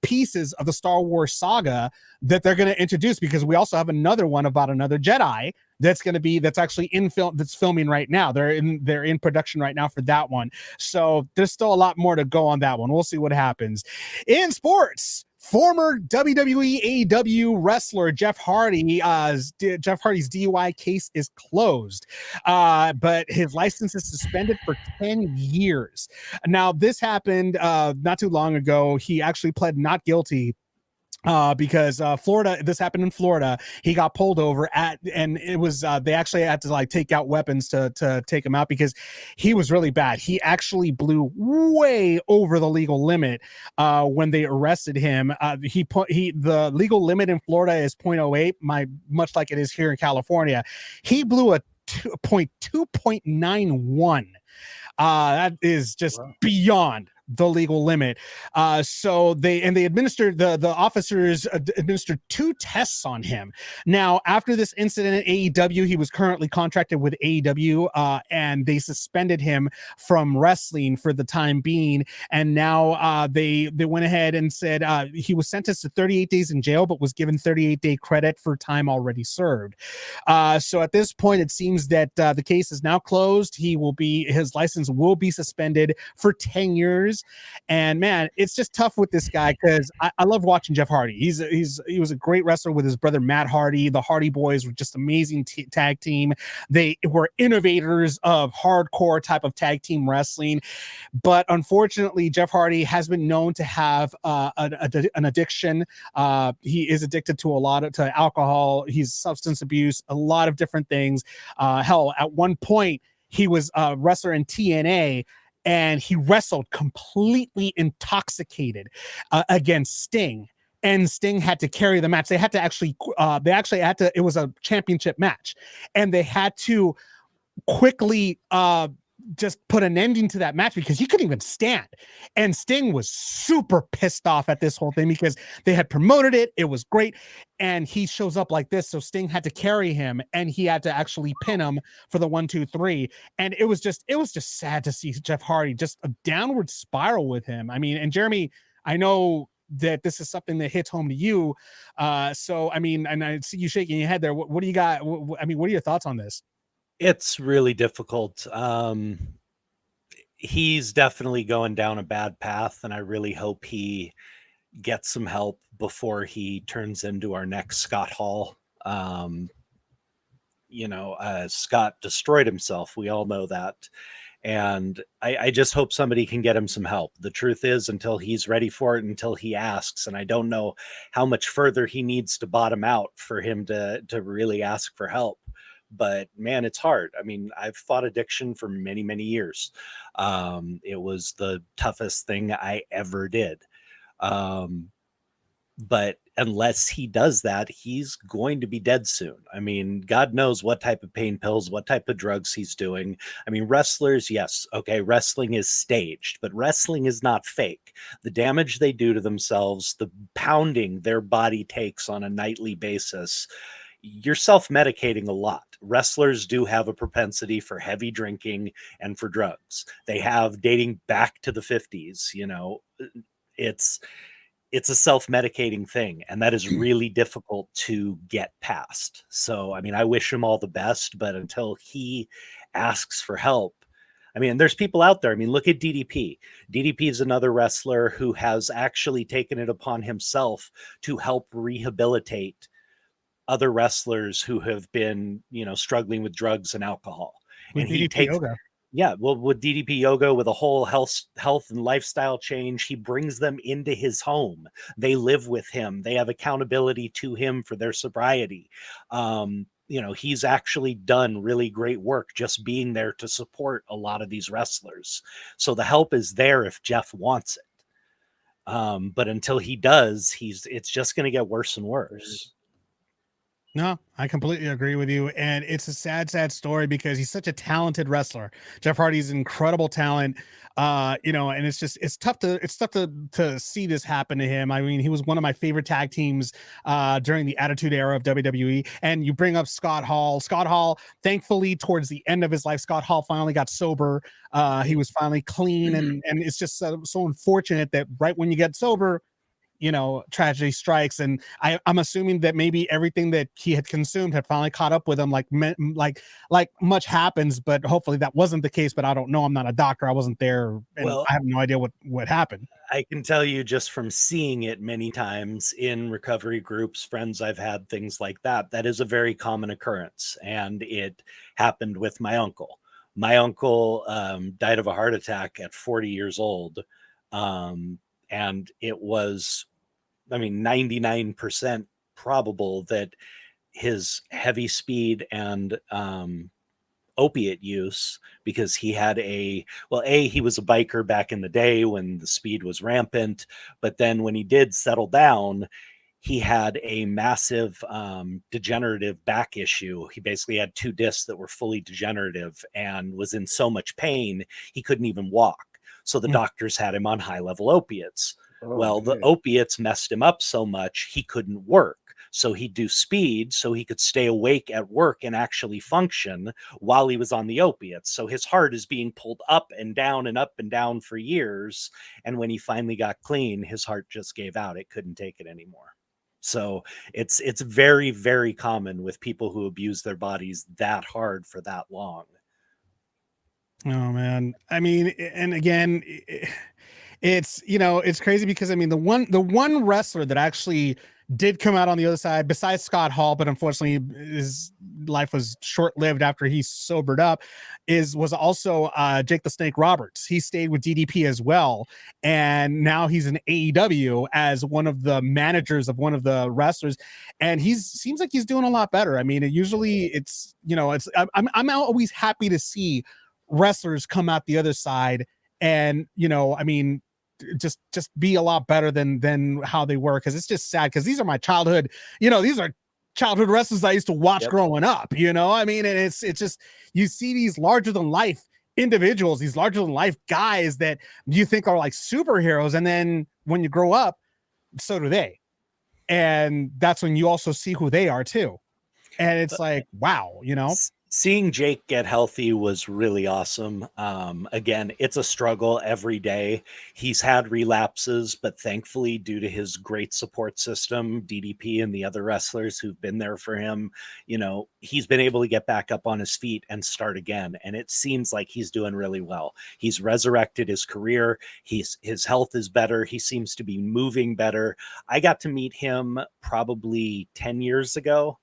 C: pieces of the Star Wars saga that they're going to introduce, because we also have another one about another Jedi that's actually in film, that's filming right now. They're in production right now for that one. So there's still a lot more to go on that one. We'll see what happens. In sports, former WWE AEW wrestler Jeff Hardy's DUI case is closed, but his license is suspended for 10 years. Now, this happened not too long ago. He actually pled not guilty because Florida, this happened in Florida. He got pulled over and it was they actually had to take out weapons to take him out because he was really bad. He actually blew way over the legal limit when they arrested him. The legal limit in Florida is 0.08, much like it is here in California. He blew a 2.91. That is just beyond the legal limit. So the officers administered 2 tests on him. Now, after this incident at AEW, he was currently contracted with AEW, and they suspended him from wrestling for the time being. And now they went ahead and said he was sentenced to 38 days in jail, but was given 38-day credit for time already served. So at this point, it seems that the case is now closed. His license will be suspended for 10 years. And man, it's just tough with this guy because I love watching Jeff Hardy. He was a great wrestler with his brother Matt Hardy. The Hardy Boys were just amazing tag team. They were innovators of hardcore type of tag team wrestling. But unfortunately, Jeff Hardy has been known to have an addiction. He is addicted to alcohol. He's substance abuse, a lot of different things. Hell, at one point, he was a wrestler in TNA, and he wrestled completely intoxicated against Sting. And Sting had to carry the match. They had to it was a championship match. And they had to quickly just put an ending to that match because he couldn't even stand. And Sting was super pissed off at this whole thing because they had promoted it. It was great. And he shows up like this. So Sting had to carry him and he had to actually pin him for the 1, 2, 3. And it was just sad to see Jeff Hardy just a downward spiral with him. I mean, and Jeremy, I know that this is something that hits home to you. So, I mean, and I see you shaking your head there. What do you got? I mean, what are your thoughts on this?
D: It's really difficult. he's definitely going down a bad path, and I really hope he gets some help before he turns into our next Scott Hall. Scott destroyed himself. We all know that. And I just hope somebody can get him some help. The truth is, until he's ready for it, until he asks, and I don't know how much further he needs to bottom out for him to really ask for help. But man, it's hard. I mean, I've fought addiction for many, many years. It was the toughest thing I ever did. But unless he does that, he's going to be dead soon. I mean, God knows what type of pain pills, what type of drugs he's doing. I mean, wrestlers, yes, okay, wrestling is staged, but wrestling is not fake. The damage they do to themselves, the pounding their body takes on a nightly basis, you're self-medicating a lot. Wrestlers do have a propensity for heavy drinking and for drugs. They have, dating back to the 50s, it's a self-medicating thing, and that is really difficult to get past. So, I mean, I wish him all the best, but until he asks for help, I mean, there's people out there. I mean, look at DDP. DDP is another wrestler who has actually taken it upon himself to help rehabilitate other wrestlers who have been, struggling with drugs and alcohol.
C: With
D: and he
C: DDP
D: takes
C: yoga.
D: Yeah, well, with DDP Yoga, with a whole health and lifestyle change, he brings them into his home. They live with him. They have accountability to him for their sobriety. He's actually done really great work just being there to support a lot of these wrestlers. So the help is there if Jeff wants it. But until he does, it's just going to get worse and worse.
C: No, I completely agree with you. And it's a sad, sad story because he's such a talented wrestler. Jeff Hardy's incredible talent. And it's tough to see this happen to him. I mean, he was one of my favorite tag teams during the Attitude Era of WWE. And you bring up Scott Hall. Scott Hall, thankfully, towards the end of his life, Scott Hall finally got sober. He was finally clean. And it's just so unfortunate that right when you get sober, tragedy strikes. And I'm assuming that maybe everything that he had consumed had finally caught up with him, like much happens, but hopefully that wasn't the case. But I don't know. I'm not a doctor. I wasn't there, and I have no idea what happened.
D: I can tell you just from seeing it many times in recovery groups, friends I've had, things like that, that is a very common occurrence. And it happened with my uncle. My uncle died of a heart attack at 40 years old. And it was, 99% probable that his heavy speed and opiate use, because he had he was a biker back in the day when the speed was rampant. But then when he did settle down, he had a massive degenerative back issue. He basically had 2 discs that were fully degenerative and was in so much pain, he couldn't even walk. So the doctors had him on high-level opiates. The opiates messed him up so much he couldn't work. So he'd do speed so he could stay awake at work and actually function while he was on the opiates. So his heart is being pulled up and down for years. And when he finally got clean, his heart just gave out. It couldn't take it anymore. So it's very, very common with people who abuse their bodies that hard for that long.
C: Oh man. I mean, and again, it's crazy because the one wrestler that actually did come out on the other side, besides Scott Hall, but unfortunately his life was short-lived after he sobered up, was also Jake the Snake Roberts. He stayed with DDP as well, and now he's in AEW as one of the managers of one of the wrestlers, and seems like he's doing a lot better. I mean, I'm always happy to see wrestlers come out the other side and just be a lot better than how they were, because it's just sad, because these are my childhood, these are childhood wrestlers I used to watch growing up, and it's just, you see these larger than life individuals, these larger than life guys that you think are like superheroes, and then when you grow up, so do they, and that's when you also see who they are too. And it's like, wow,
D: Seeing Jake get healthy was really awesome. Again, it's a struggle every day. He's had relapses, but thankfully, due to his great support system, DDP and the other wrestlers who've been there for him, he's been able to get back up on his feet and start again. And it seems like he's doing really well. He's resurrected his career. His health is better. He seems to be moving better. I got to meet him probably 10 years ago.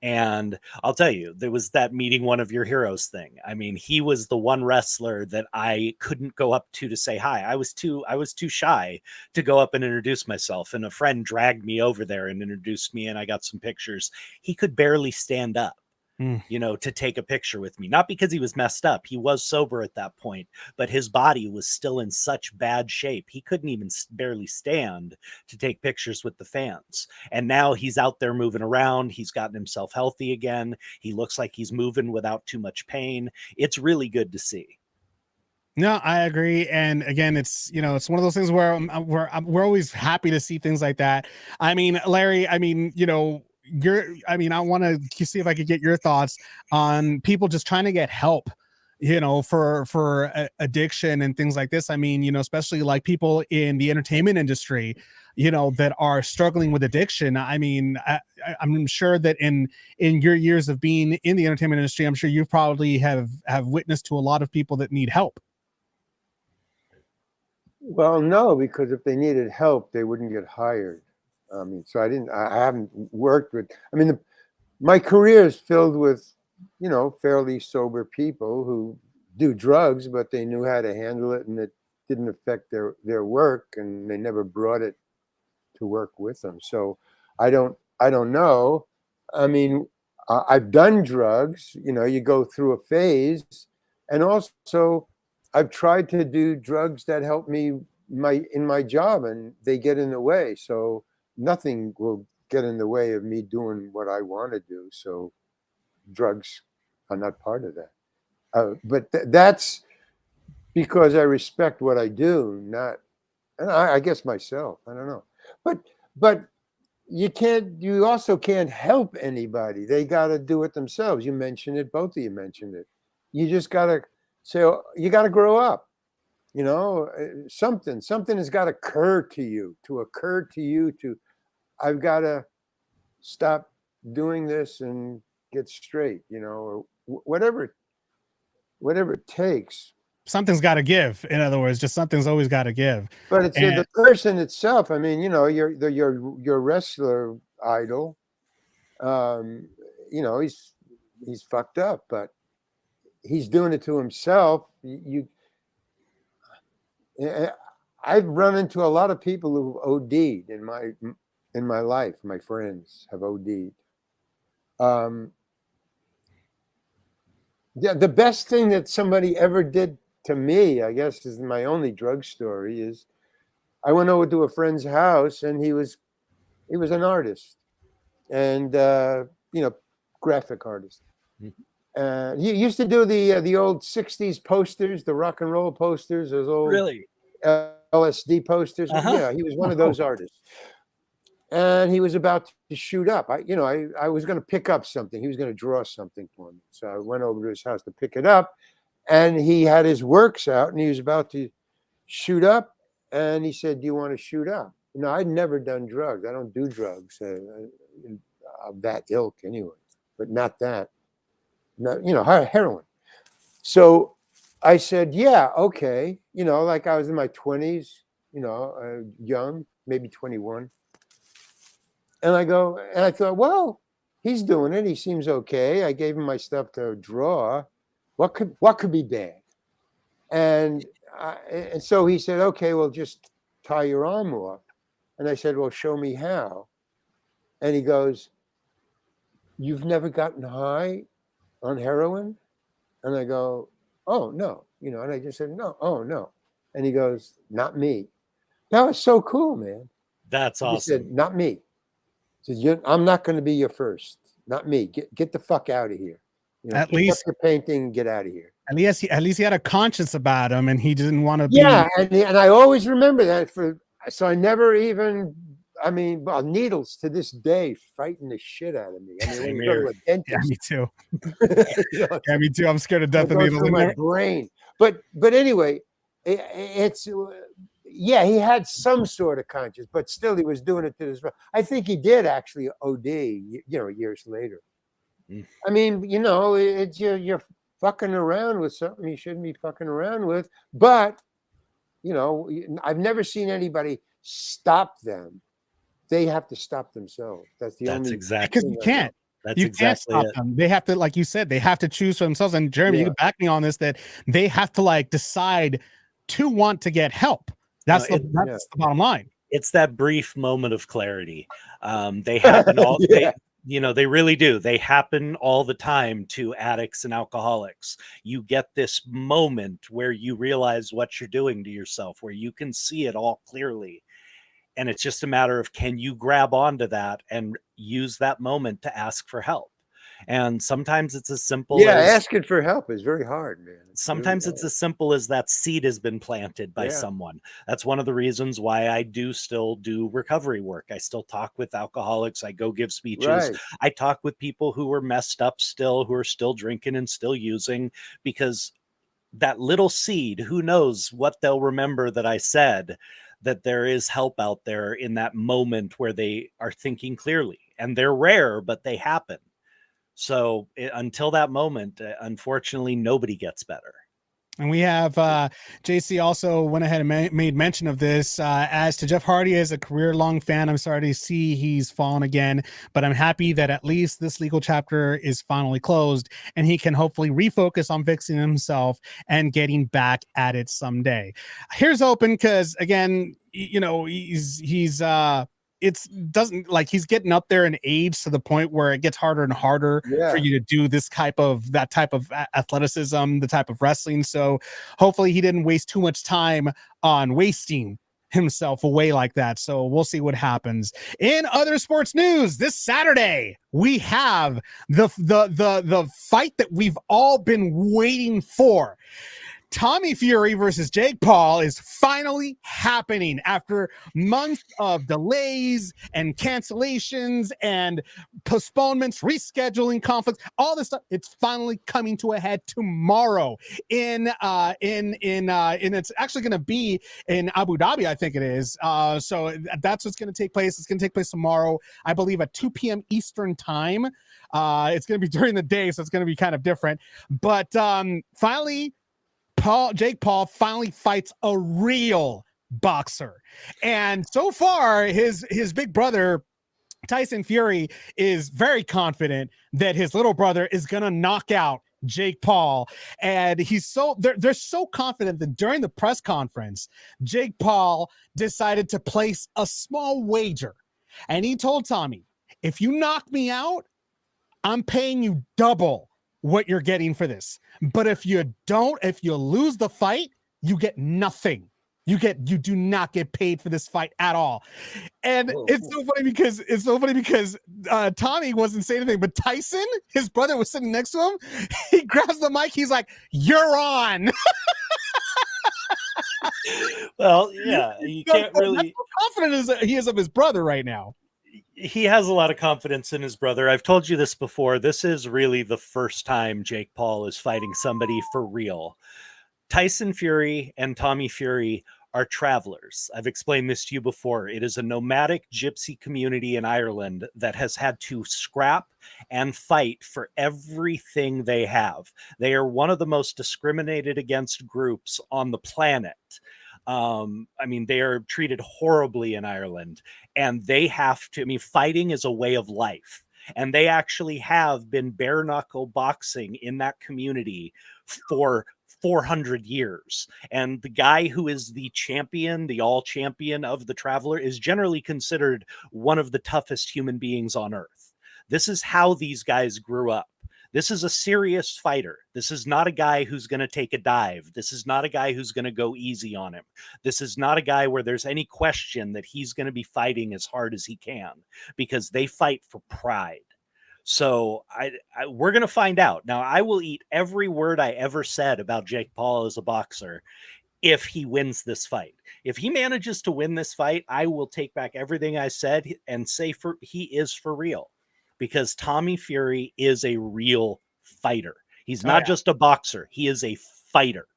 D: And I'll tell you, there was that meeting one of your heroes thing. I mean, he was the one wrestler that I couldn't go up to say hi. I was too shy to go up and introduce myself. And a friend dragged me over there and introduced me, and I got some pictures. He could barely stand up, to take a picture with me. Not because he was messed up. He was sober at that point, but his body was still in such bad shape. He couldn't even barely stand to take pictures with the fans. And now he's out there moving around. He's gotten himself healthy again. He looks like he's moving without too much pain. It's really good to see.
C: No, I agree. And again, it's one of those things where we're always happy to see things like that. I mean, Larry, I want to see if I could get your thoughts on people just trying to get help, for addiction and things like this. I mean, especially like people in the entertainment industry, that are struggling with addiction. I mean, I'm sure that in your years of being in the entertainment industry, I'm sure you probably have witnessed to a lot of people that need help.
E: Well, no, because if they needed help, they wouldn't get hired. So I haven't worked with, my career is filled with, fairly sober people who do drugs, but they knew how to handle it and it didn't affect their work, and they never brought it to work with them. So I don't know. I've done drugs, you go through a phase, and also I've tried to do drugs that help me in my job, and they get in the way. So nothing will get in the way of me doing what I want to do. So drugs are not part of that. But that's because I respect what I do, and I guess myself, I don't know. But you also can't help anybody. They got to do it themselves. You mentioned it, both of you mentioned it. You just got to say, you got to grow up. Something has got to occur to you I've got to stop doing this and get straight, or whatever it takes.
C: Something's got to give. In other words, just something's always got to give.
E: But it's the person itself. Your wrestler idol. He's fucked up, but he's doing it to himself. I've run into a lot of people who OD'd in my life. My friends have OD'd. The best thing that somebody ever did to me, I guess, is my only drug story, is I went over to a friend's house, and he was an artist, and graphic artist. He used to do the old 60s posters, the rock and roll posters, those old LSD posters. Yeah, he was one of those artists. And he was about to shoot up. I was going to pick up something. He was going to draw something for me. So I went over to his house to pick it up, and he had his works out, and he was about to shoot up. And he said, "Do you want to shoot up?" I'd never done drugs. I don't do drugs of that ilk anyway, but not that. Heroin. So I said, "Yeah, okay." Like I was in my 20s, young, maybe 21. And I thought, well, he's doing it. He seems okay. I gave him my stuff to draw. What could be bad? And so he said, "Okay, well, just tie your arm off." And I said, "Well, show me how." And he goes, "You've never gotten high on heroin?" And I go, "Oh, no." And I just said, "No, oh, no." And he goes, "Not me." That was so cool, man.
D: That's awesome.
E: He said, "Not me." He says, "I'm not going to be your first. Not me. Get the fuck out of here.
C: At least
E: your painting, get out of here."
C: At least he had a conscience about him, and he didn't want to be.
E: Yeah, and I always remember that. So I never even I mean, well, needles to this day frighten the shit out of me. I mean, when you go to a
C: Yeah,
E: dentist,
C: me too.
E: you know,
C: Yeah, me too. I'm scared to death
E: they
C: of
E: go
C: needles.
E: through my brain. But anyway, it's yeah, he had some sort of conscience, but still he was doing it to his. I think he did actually OD, years later. I mean, it's you're fucking around with something you shouldn't be fucking around with. But I've never seen anybody stop them. They have to stop themselves. That's the only
D: exactly
C: because you can't.
D: That's
C: You can't
D: exactly
C: stop
D: it.
C: them. They have to, like you said, they have to choose for themselves. And Jeremy, you can back me on this, that they have to like decide to want to get help. That's the bottom line.
D: It's that brief moment of clarity. They happen all they really do. They happen all the time to addicts and alcoholics. You get this moment where you realize what you're doing to yourself, where you can see it all clearly. And it's just a matter of, can you grab onto that and use that moment to ask for help? And sometimes it's as simple as
E: asking for help is very hard, man.
D: Sometimes it's as simple as that seed has been planted by someone. That's one of the reasons why I do still do recovery work. I still talk with alcoholics. I go give speeches.
E: Right.
D: I talk with people who are messed up still, who are still drinking and still using, because that little seed, who knows what they'll remember that I said, that there is help out there in that moment where they are thinking clearly. And they're rare, but they happen. So until that moment, unfortunately, nobody gets better.
C: And we have JC also went ahead and made mention of this. As to Jeff Hardy, as a career-long fan, I'm sorry to see he's fallen again, but I'm happy that at least this legal chapter is finally closed and he can hopefully refocus on fixing himself and getting back at it someday. Here's hoping, because again, he's doesn't, like, he's getting up there in age to the point where it gets harder and harder for you to do that type of athleticism, the type of wrestling. So hopefully he didn't waste too much time on wasting himself away like that. So we'll see what happens. In other sports news, this Saturday we have the fight that we've all been waiting for. Tommy Fury versus Jake Paul is finally happening after months of delays and cancellations and postponements, rescheduling, conflicts, all this stuff. It's finally coming to a head tomorrow in it's actually going to be in Abu Dhabi, I think it is. So that's what's going to take place. It's going to take place tomorrow, I believe, at 2 p.m. Eastern time. It's going to be during the day, so it's going to be kind of different. But finally, Jake Paul finally fights a real boxer. And so far, his big brother, Tyson Fury, is very confident that his little brother is going to knock out Jake Paul. And they're so confident that during the press conference, Jake Paul decided to place a small wager. And he told Tommy, if you knock me out, I'm paying you double what you're getting for this. But if you lose the fight, you get nothing. You do not get paid for this fight at all. And it's so funny because Tommy wasn't saying anything, but Tyson, his brother, was sitting next to him. He grabs the mic. He's like, "You're on."
D: Well, yeah, you can't really.
C: How confident he is of his brother right now.
D: He has a lot of confidence in his brother. I've told you this before. This is really the first time Jake Paul is fighting somebody for real. Tyson Fury and Tommy Fury are travelers. I've explained this to you before. It is a nomadic gypsy community in Ireland that has had to scrap and fight for everything they have. They are one of the most discriminated against groups on the planet. I mean, they are treated horribly in Ireland, and they have to, fighting is a way of life. And they actually have been bare knuckle boxing in that community for 400 years. And the guy who is the champion, the all champion of the Traveler, is generally considered one of the toughest human beings on earth. This is how these guys grew up. This is a serious fighter. This is not a guy who's going to take a dive. This is not a guy who's going to go easy on him. This is not a guy where there's any question that he's going to be fighting as hard as he can, because they fight for pride. So we're going to find out. Now, I will eat every word I ever said about Jake Paul as a boxer if he wins this fight. If he manages to win this fight, I will take back everything I said and say he is for real, because Tommy Fury is a real fighter. He's not just a boxer. He is a fighter.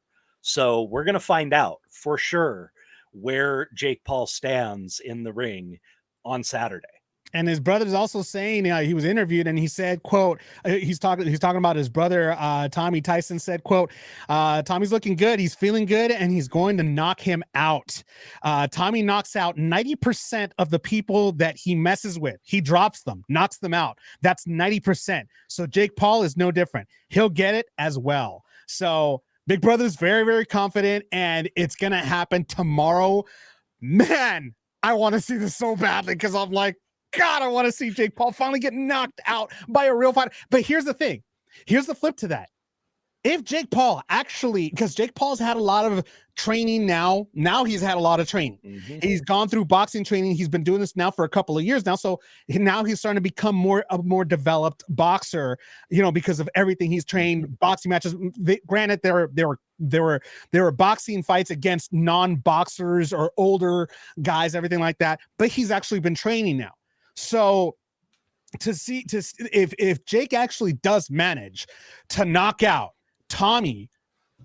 D: So we're going to find out for sure where Jake Paul stands in the ring on Saturday.
C: And his brother's also saying, he was interviewed and he said, quote, he's talking about his brother, Tommy Tyson said, quote, Tommy's looking good. He's feeling good and he's going to knock him out. Tommy knocks out 90% of the people that he messes with. He drops them, knocks them out. That's 90%. So Jake Paul is no different. He'll get it as well. So Big Brother's very, very confident and it's going to happen tomorrow. Man, I want to see this so badly because I'm like, God, I want to see Jake Paul finally get knocked out by a real fighter. But here's the thing. Here's the flip to that. If Jake Paul actually, because Jake Paul's had a lot of training now he's had a lot of training. Mm-hmm. He's gone through boxing training. He's been doing this now for a couple of years now. So now he's starting to become a more developed boxer, because of everything he's trained, boxing matches. Granted, there were boxing fights against non-boxers or older guys, everything like that. But he's actually been training now. So if Jake actually does manage to knock out Tommy,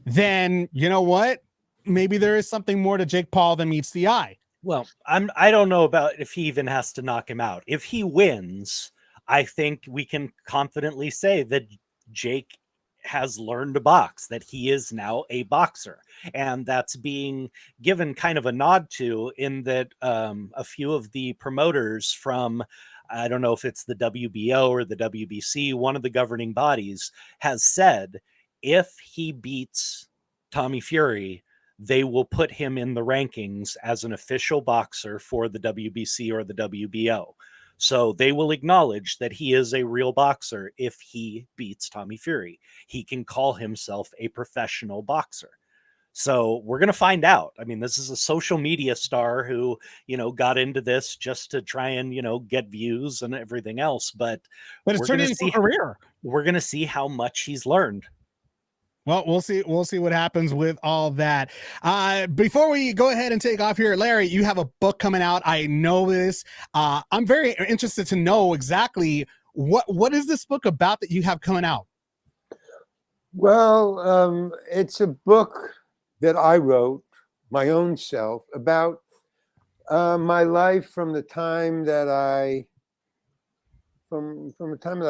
C: then you know what? Maybe there is something more to Jake Paul than meets the eye.
D: Well, I don't know about if he even has to knock him out. If he wins, I think we can confidently say that Jake has learned to box, that he is now a boxer. And that's being given kind of a nod to in that a few of the promoters from, I don't know if it's the WBO or the WBC, one of the governing bodies, has said if he beats Tommy Fury, they will put him in the rankings as an official boxer for the WBC or the WBO. So they will acknowledge that he is a real boxer if he beats Tommy Fury. He can call himself a professional boxer. So we're going to find out. I mean, this is a social media star who, got into this just to try and, get views and everything else. But
C: it's turned into a career.
D: We're going to see how much he's learned.
C: Well, we'll see what happens with all that. Before we go ahead and take off here, Larry, you have a book coming out. I know this. I'm very interested to know exactly what is this book about that you have coming out?
E: Well, it's a book that I wrote my own self about my life from the time that I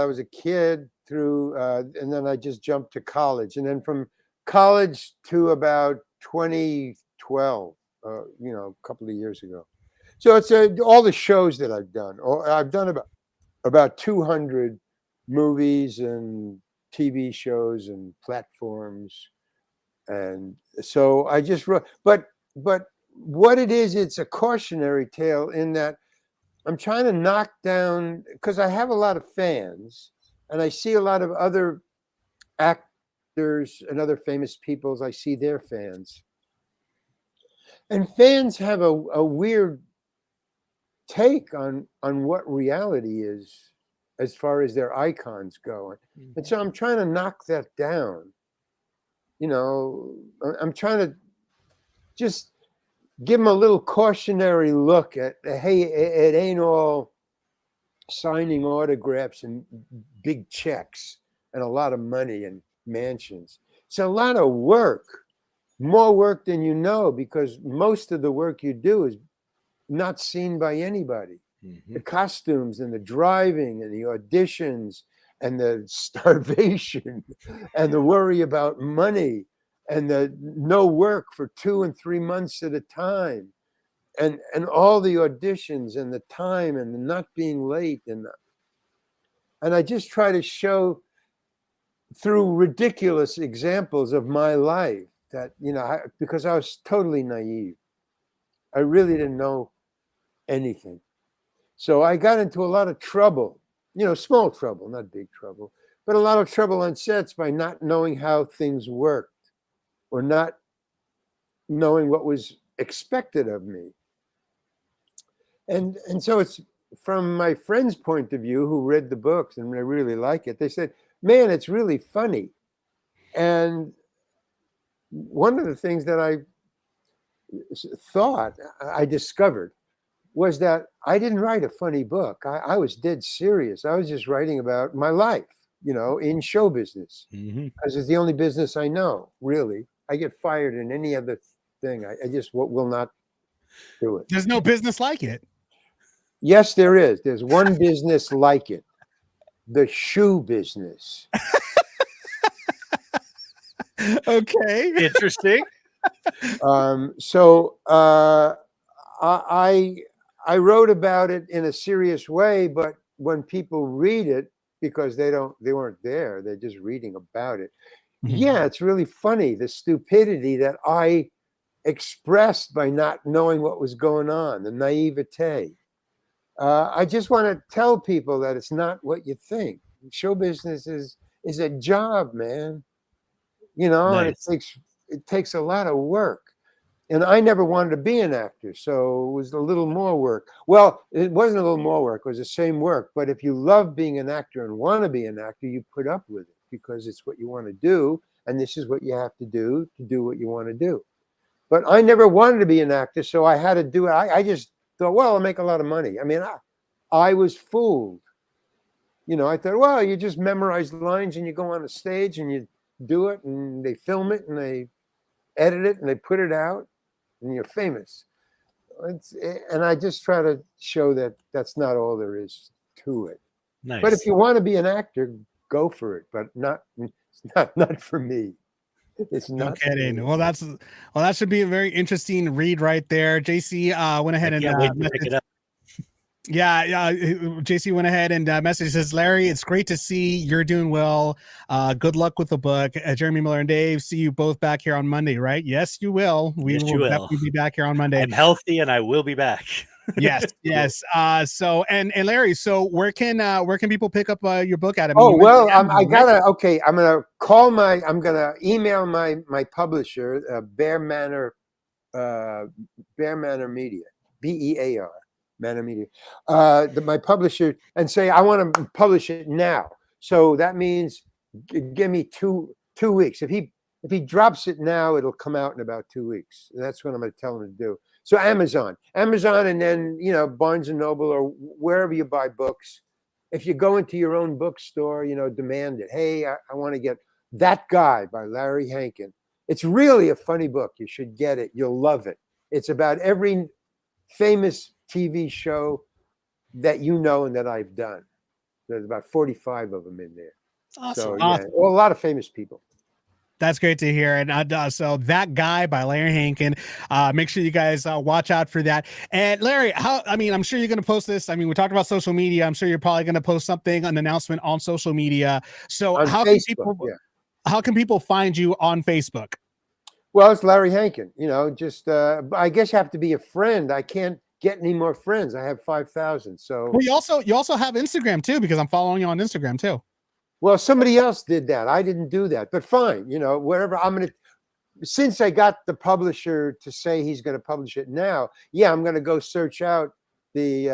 E: was a kid through, and then I just jumped to college, and then from college to about 2012, a couple of years ago. So it's all the shows that I've done. I've done about 200 movies and TV shows and platforms, and so I just wrote. But what it is, it's a cautionary tale in that I'm trying to knock down, because I have a lot of fans and I see a lot of other actors and other famous people. I see their fans. And fans have a weird take on what reality is as far as their icons go. Mm-hmm. And so I'm trying to knock that down. I'm trying to just give them a little cautionary look at, hey, it ain't all signing autographs and big checks and a lot of money and mansions. It's a lot of work, more work than you know, because most of the work you do is not seen by anybody. Mm-hmm. The costumes and the driving and the auditions and the starvation and the worry about money and the no work for 2 and 3 months at a time, and all the auditions and the time and the not being late, and I just try to show through ridiculous examples of my life that, because I was totally naive. I really didn't know anything. So I got into a lot of trouble, small trouble, not big trouble, but a lot of trouble on sets by not knowing how things worked or not knowing what was expected of me. And so it's from my friend's point of view who read the books and they really like it. They said, man, it's really funny. And one of the things that I thought I discovered was that I didn't write a funny book. I was dead serious. I was just writing about my life, in show business, because it's the only business I know, really. I get fired in any other thing. I just will not do it.
C: There's no business like it.
E: Yes, there is. There's one business like it. The shoe business.
C: Okay.
D: Interesting.
E: So I wrote about it in a serious way, but when people read it, because they weren't there, they're just reading about it. Yeah, it's really funny, the stupidity that I expressed by not knowing what was going on, the naivete. I just want to tell people that it's not what you think. Show business is a job, man. And it takes a lot of work. And I never wanted to be an actor, so it was a little more work. Well, it wasn't a little more work, it was the same work. But if you love being an actor and want to be an actor, you put up with it because it's what you want to do. And this is what you have to do what you want to do. But I never wanted to be an actor, so I had to do it. I just thought, well, I'll make a lot of money. I mean, I was fooled. I thought, well, you just memorize lines and you go on a stage and you do it and they film it and they edit it and they put it out and you're famous. And I just try to show that that's not all there is to it.
D: Nice.
E: But if you want to be an actor, go for it, but not for me. It's not.
C: No kidding. Well, that should be a very interesting read right there. JC went ahead and
D: pick it up.
C: Yeah, JC went ahead and message says, Larry, it's great to see you're doing well. Good luck with the book. Jeremy Miller and Dave, see you both back here on Monday, right? Yes, you will. We will definitely be back here on Monday.
D: I'm healthy and I will be back.
C: Yes. So and Larry, so where can people pick up your book at?
E: I'm gonna email my publisher, Bear Manor Media, BEAR. Manor Media, my publisher, and say I want to publish it now. So that means give me two weeks. If he drops it now, it'll come out in about 2 weeks. And that's what I'm going to tell him to do. So Amazon, and then Barnes and Noble or wherever you buy books. If you go into your own bookstore, demand it. Hey, I want to get That Guy by Larry Hankin. It's really a funny book. You should get it. You'll love it. It's about every famous TV show that and that I've done. There's about 45 of them in there.
C: Awesome.
E: So, yeah, well, a lot of famous people.
C: That's great to hear. And so That Guy by Larry Hankin. Make sure you guys watch out for that. And Larry, I'm sure you're going to post this. We talked about social media. I'm sure you're probably going to post an announcement on social media. So how can people find you on Facebook?
E: Well, it's Larry Hankin, I guess you have to be a friend. I can't get any more friends. I have 5,000. So
C: well, you also have Instagram too, because I'm following you on Instagram too.
E: Well, somebody else did that. I didn't do that, but fine. Whatever. Since I got the publisher to say he's going to publish it now. Yeah, I'm going to go search out the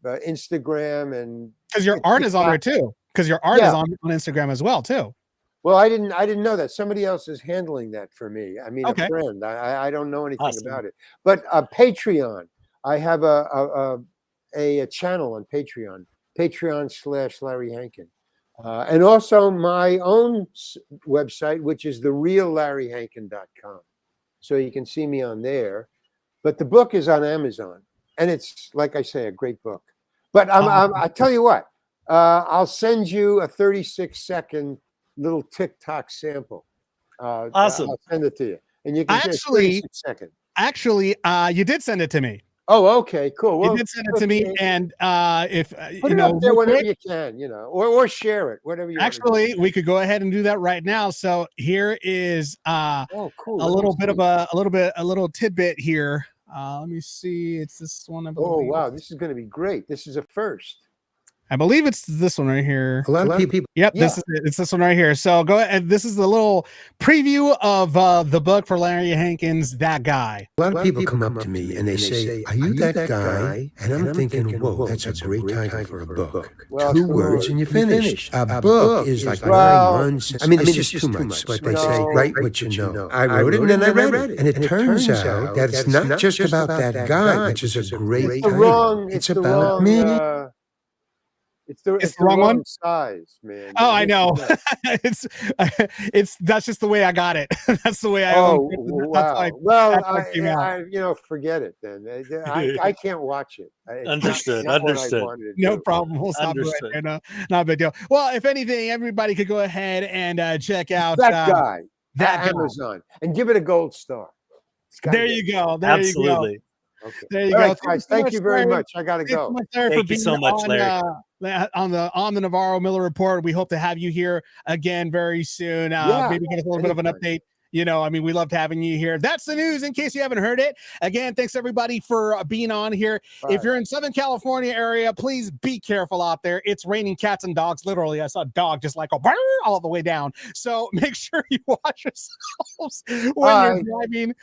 E: Instagram and
C: because your art is on there too. Because your art is on Instagram as well too.
E: Well, I didn't know that. Somebody else is handling that for me.
C: Okay.
E: A friend. I don't know anything about it. But Patreon. I have a channel on Patreon. Patreon/Larry Hankin. And also my own website, which is thereallarryhankin.com. So you can see me on there. But the book is on Amazon. And it's, like I say, a great book. But I tell you what, I'll send you a 36-second little TikTok sample.
D: Awesome.
E: I'll send it to you. And you can
C: Actually, you did send it to me.
E: Oh, okay, cool. Well,
C: you did send it to me, and if
E: put it up there whenever you can, or share it, whatever you.
C: Actually, we could go ahead and do that right now. So here is
E: cool.
C: a little bit of a little tidbit here. Let me see. It's this one.
E: Oh wow, this is going to be great. This is a first.
C: I believe it's this one right here.
E: A lot of people.
C: Yep, this is it. It's this one right here. So go ahead. This is the little preview of the book for Larry Hankin's That Guy.
J: A lot of people come up to me and they say, "Are you that guy?" And I'm thinking, "Whoa, that's a great title for a book.
E: Well,
J: 2 words and you're finished. A book is like 9 months. I mean, it's just too much. But they say, write what you know. I wrote it and then I read it. And it turns out that it's not just about that guy, which is a great title. It's about me.
E: It's the
C: wrong one
E: size, man.
C: Oh, I know. That's just the way I got it. That's the way I.
E: Oh, wow. Well, I forget it then. I can't watch it.
D: Understood.
C: No problem. We'll stop right there. No, not a big deal. Well, if anything, everybody could go ahead and check out
E: that guy.
C: That
E: Amazon and give it a gold star.
C: There you go.
D: Absolutely.
C: You go. Okay. There you go.
E: Right, guys. Thank you very much. I got to go.
D: Thank you so much, Larry.
C: On the Navarro-Miller Report. We hope to have you here again very soon. Maybe give us a little bit of an update. You know, I mean, we loved having you here. That's the news in case you haven't heard it. Again, thanks everybody for being on here. Bye. If you're in Southern California area, please be careful out there. It's raining cats and dogs. Literally, I saw a dog just like all the way down. So make sure you watch yourselves when you're driving,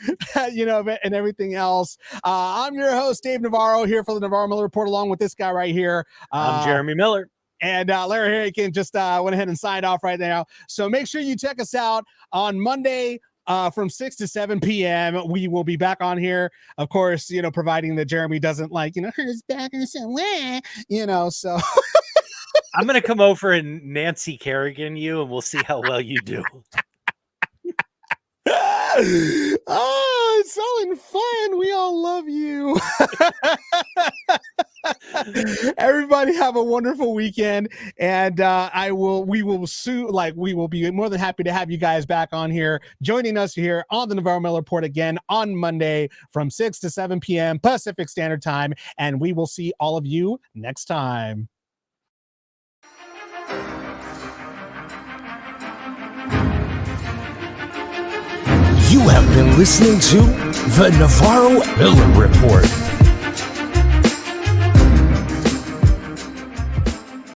C: and everything else. I'm your host, Dave Navarro, here for the Navarro-Miller Report, along with this guy right here.
D: I'm Jeremy Miller.
C: And Larry Hankin just went ahead and signed off right now. So make sure you check us out on Monday from 6 to 7 p.m. We will be back on here, of course, providing that Jeremy doesn't hurt his back or somewhere, so.
D: I'm going to come over and Nancy Kerrigan you, and we'll see how well you do.
C: Oh, it's all in fun. We all love you. Everybody have a wonderful weekend, and we will be more than happy to have you guys back on here, joining us here on the Navarro-Miller Report again on Monday from 6 to 7 p.m. Pacific Standard Time, and we will see all of you next time.
B: You have been listening to the Navarro-Miller Report.